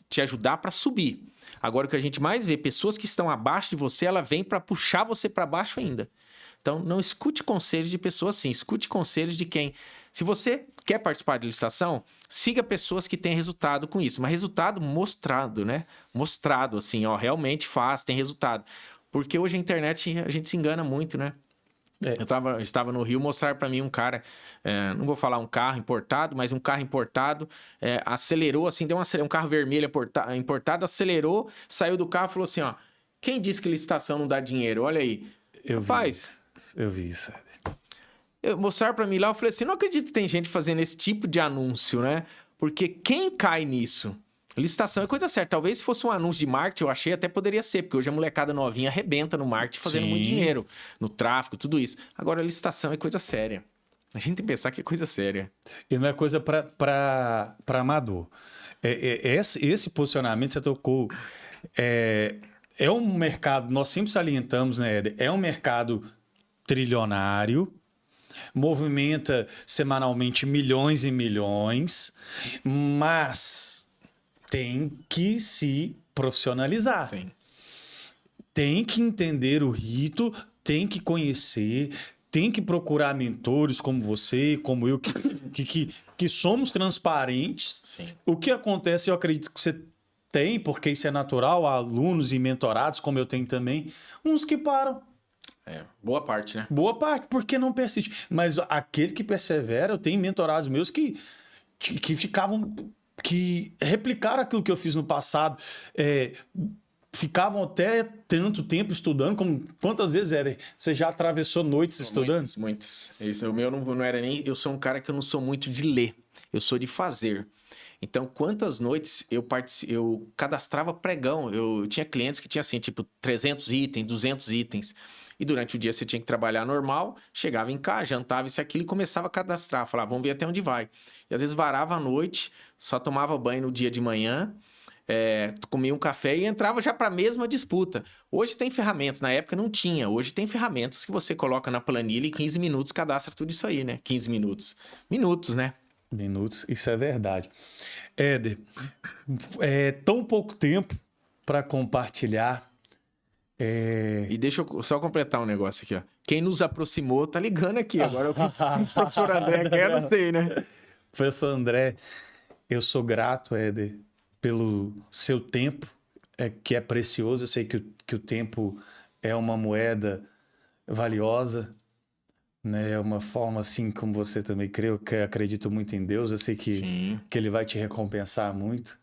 B: te ajudar para subir. Agora, o que a gente mais vê, pessoas que estão abaixo de você, ela vem para puxar você para baixo ainda. Então, não escute conselhos de pessoas assim. Escute conselhos de quem... Se você quer participar de licitação, siga pessoas que têm resultado com isso. Mas resultado mostrado, né? Mostrado, assim, ó, realmente faz, tem resultado. Porque hoje a internet, a gente se engana muito, né? Eu estava no Rio, mostrar para mim um cara, não vou falar um carro importado, mas um carro importado, acelerou, assim, um carro vermelho importado, acelerou, saiu do carro e falou assim, ó, quem disse que licitação não dá dinheiro? Olha aí. Rapaz,
A: eu vi isso.
B: Mostraram para mim lá, eu falei assim, não acredito que tem gente fazendo esse tipo de anúncio, né? Porque quem cai nisso? Licitação é coisa certa. Talvez se fosse um anúncio de marketing, eu achei até poderia ser, porque hoje a molecada novinha arrebenta no marketing fazendo muito dinheiro, no tráfego, tudo isso. Agora, licitação é coisa séria. A gente tem que pensar que é coisa séria.
A: E não é coisa para amador. Esse posicionamento você tocou. É um mercado, nós sempre salientamos, né, Éder? É um mercado trilionário, movimenta semanalmente milhões e milhões, mas tem que se profissionalizar. Tem que entender o rito, tem que conhecer, tem que procurar mentores como você, como eu, que somos transparentes.
B: Sim.
A: O que acontece, eu acredito que você tem, porque isso é natural, alunos e mentorados, como eu tenho também, uns que param.
B: Boa parte, né?
A: Boa parte, porque não persiste. Mas aquele que persevera, eu tenho mentorados meus que ficavam... que replicaram aquilo que eu fiz no passado, ficavam até tanto tempo estudando, como quantas vezes era? Você já atravessou noites estudando?
B: Muitos. Isso, o meu não era nem... Eu sou um cara que eu não sou muito de ler, eu sou de fazer. Então, quantas noites eu cadastrava pregão, eu tinha clientes que tinham assim, tipo 300 itens, 200 itens. E durante o dia você tinha que trabalhar normal, chegava em casa, jantava isso e aquilo e começava a cadastrar. Falava, vamos ver até onde vai. E às vezes varava a noite, só tomava banho no dia de manhã, comia um café e entrava já para a mesma disputa. Hoje tem ferramentas, na época não tinha. Hoje tem ferramentas que você coloca na planilha e 15 minutos cadastra tudo isso aí, né? 15 minutos. Minutos, né?
A: Minutos, isso é verdade. Éder, tão pouco tempo para compartilhar.
B: E deixa eu só completar um negócio aqui, ó. Quem nos aproximou tá ligando aqui. Agora o professor André quer, não sei, né?
A: Professor André, eu sou grato, Éder, pelo seu tempo, que é precioso. Eu sei que o tempo é uma moeda valiosa, né? É uma forma, assim como você também crê, eu acredito muito em Deus. Eu sei que Ele vai te recompensar muito.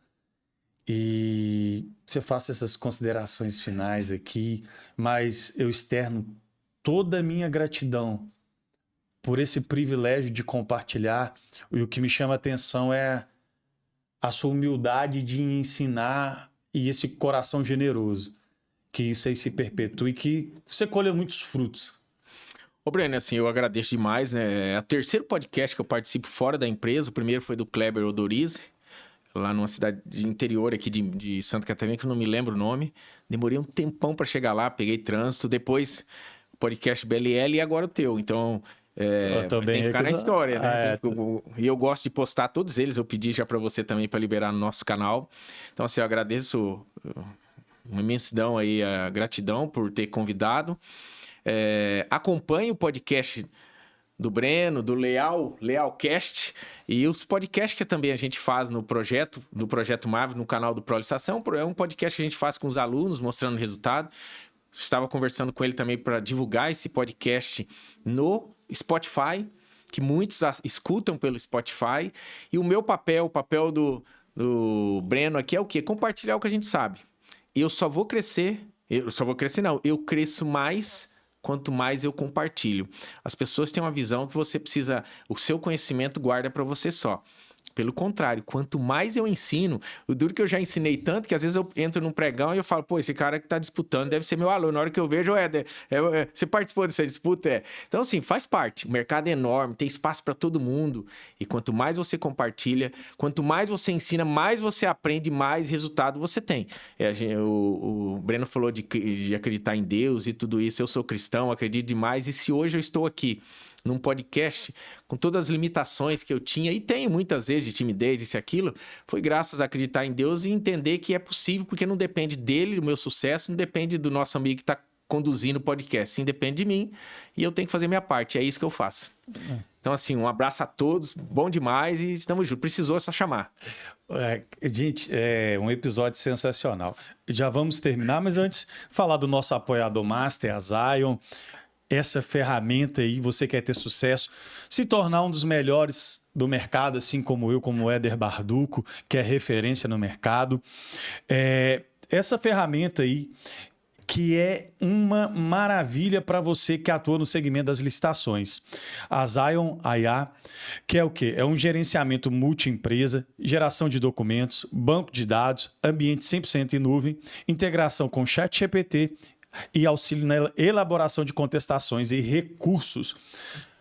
A: E você faça essas considerações finais aqui, mas eu externo toda a minha gratidão por esse privilégio de compartilhar. E o que me chama a atenção é a sua humildade de ensinar e esse coração generoso. Que isso aí se perpetue e que você colha muitos frutos.
B: Ô, Breno, assim, eu agradeço demais, né? É o terceiro podcast que eu participo fora da empresa. O primeiro foi do Kleber Odorizzi, lá numa cidade de interior aqui de Santa Catarina, que eu não me lembro o nome. Demorei um tempão para chegar lá, peguei trânsito. Depois, podcast BLL e agora o teu. Então, tem que ficar na história, né? E eu gosto de postar todos eles. Eu pedi já para você também para liberar no nosso canal. Então, assim, eu agradeço uma imensidão aí, a gratidão por ter convidado. Acompanhe o podcast do Breno, do Lealcast, e os podcasts que também a gente faz do Projeto Marvel, no canal do ProLicitação. É um podcast que a gente faz com os alunos, mostrando o resultado. Estava conversando com ele também para divulgar esse podcast no Spotify, que muitos escutam pelo Spotify. E o meu papel, o papel do Breno aqui é o quê? Compartilhar o que a gente sabe. Eu cresço mais quanto mais eu compartilho. As pessoas têm uma visão que você precisa... O seu conhecimento guarda para você só. Pelo contrário, quanto mais eu ensino... O duro que eu já ensinei tanto que às vezes eu entro num pregão e eu falo, pô, esse cara que tá disputando deve ser meu aluno. Na hora que eu vejo, você participou dessa disputa? Então, assim, faz parte. O mercado é enorme, tem espaço para todo mundo. E quanto mais você compartilha, quanto mais você ensina, mais você aprende, mais resultado você tem. O Breno falou de acreditar em Deus e tudo isso. Eu sou cristão, acredito demais. E se hoje eu estou aqui num podcast, com todas as limitações que eu tinha, e tenho muitas vezes de timidez, isso e aquilo, foi graças a acreditar em Deus e entender que é possível, porque não depende dele, do meu sucesso, não depende do nosso amigo que está conduzindo o podcast. Sim, depende de mim e eu tenho que fazer minha parte. É isso que eu faço. Então, assim, um abraço a todos. Bom demais e estamos juntos. Precisou, é só chamar.
A: Gente, é um episódio sensacional. Já vamos terminar, mas antes, falar do nosso apoiador master, a Zion. Essa ferramenta aí, você quer ter sucesso, se tornar um dos melhores do mercado, assim como eu, como o Éder Barduco, que é referência no mercado. Essa ferramenta aí, que é uma maravilha para você que atua no segmento das licitações. A Zion IA, que é o quê? É um gerenciamento multi-empresa, geração de documentos, banco de dados, ambiente 100% em nuvem, integração com ChatGPT e auxílio na elaboração de contestações e recursos.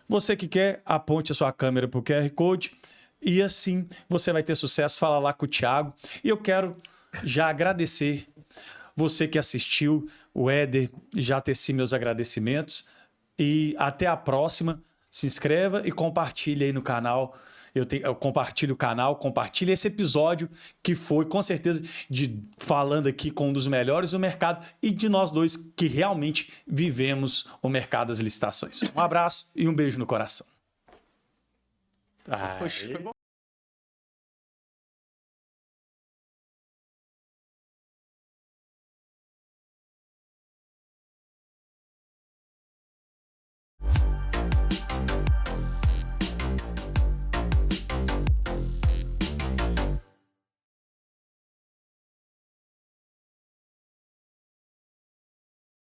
A: Você que quer, aponte a sua câmera para o QR Code e assim você vai ter sucesso. Fala lá com o Thiago. E eu quero já agradecer você que assistiu, o Éder, já teci meus agradecimentos. E até a próxima. Se inscreva e compartilhe aí no canal. Eu compartilho o canal, compartilhe esse episódio que foi, com certeza, falando aqui com um dos melhores do mercado e de nós dois que realmente vivemos o mercado das licitações. Um abraço e um beijo no coração.
B: Poxa, foi bom.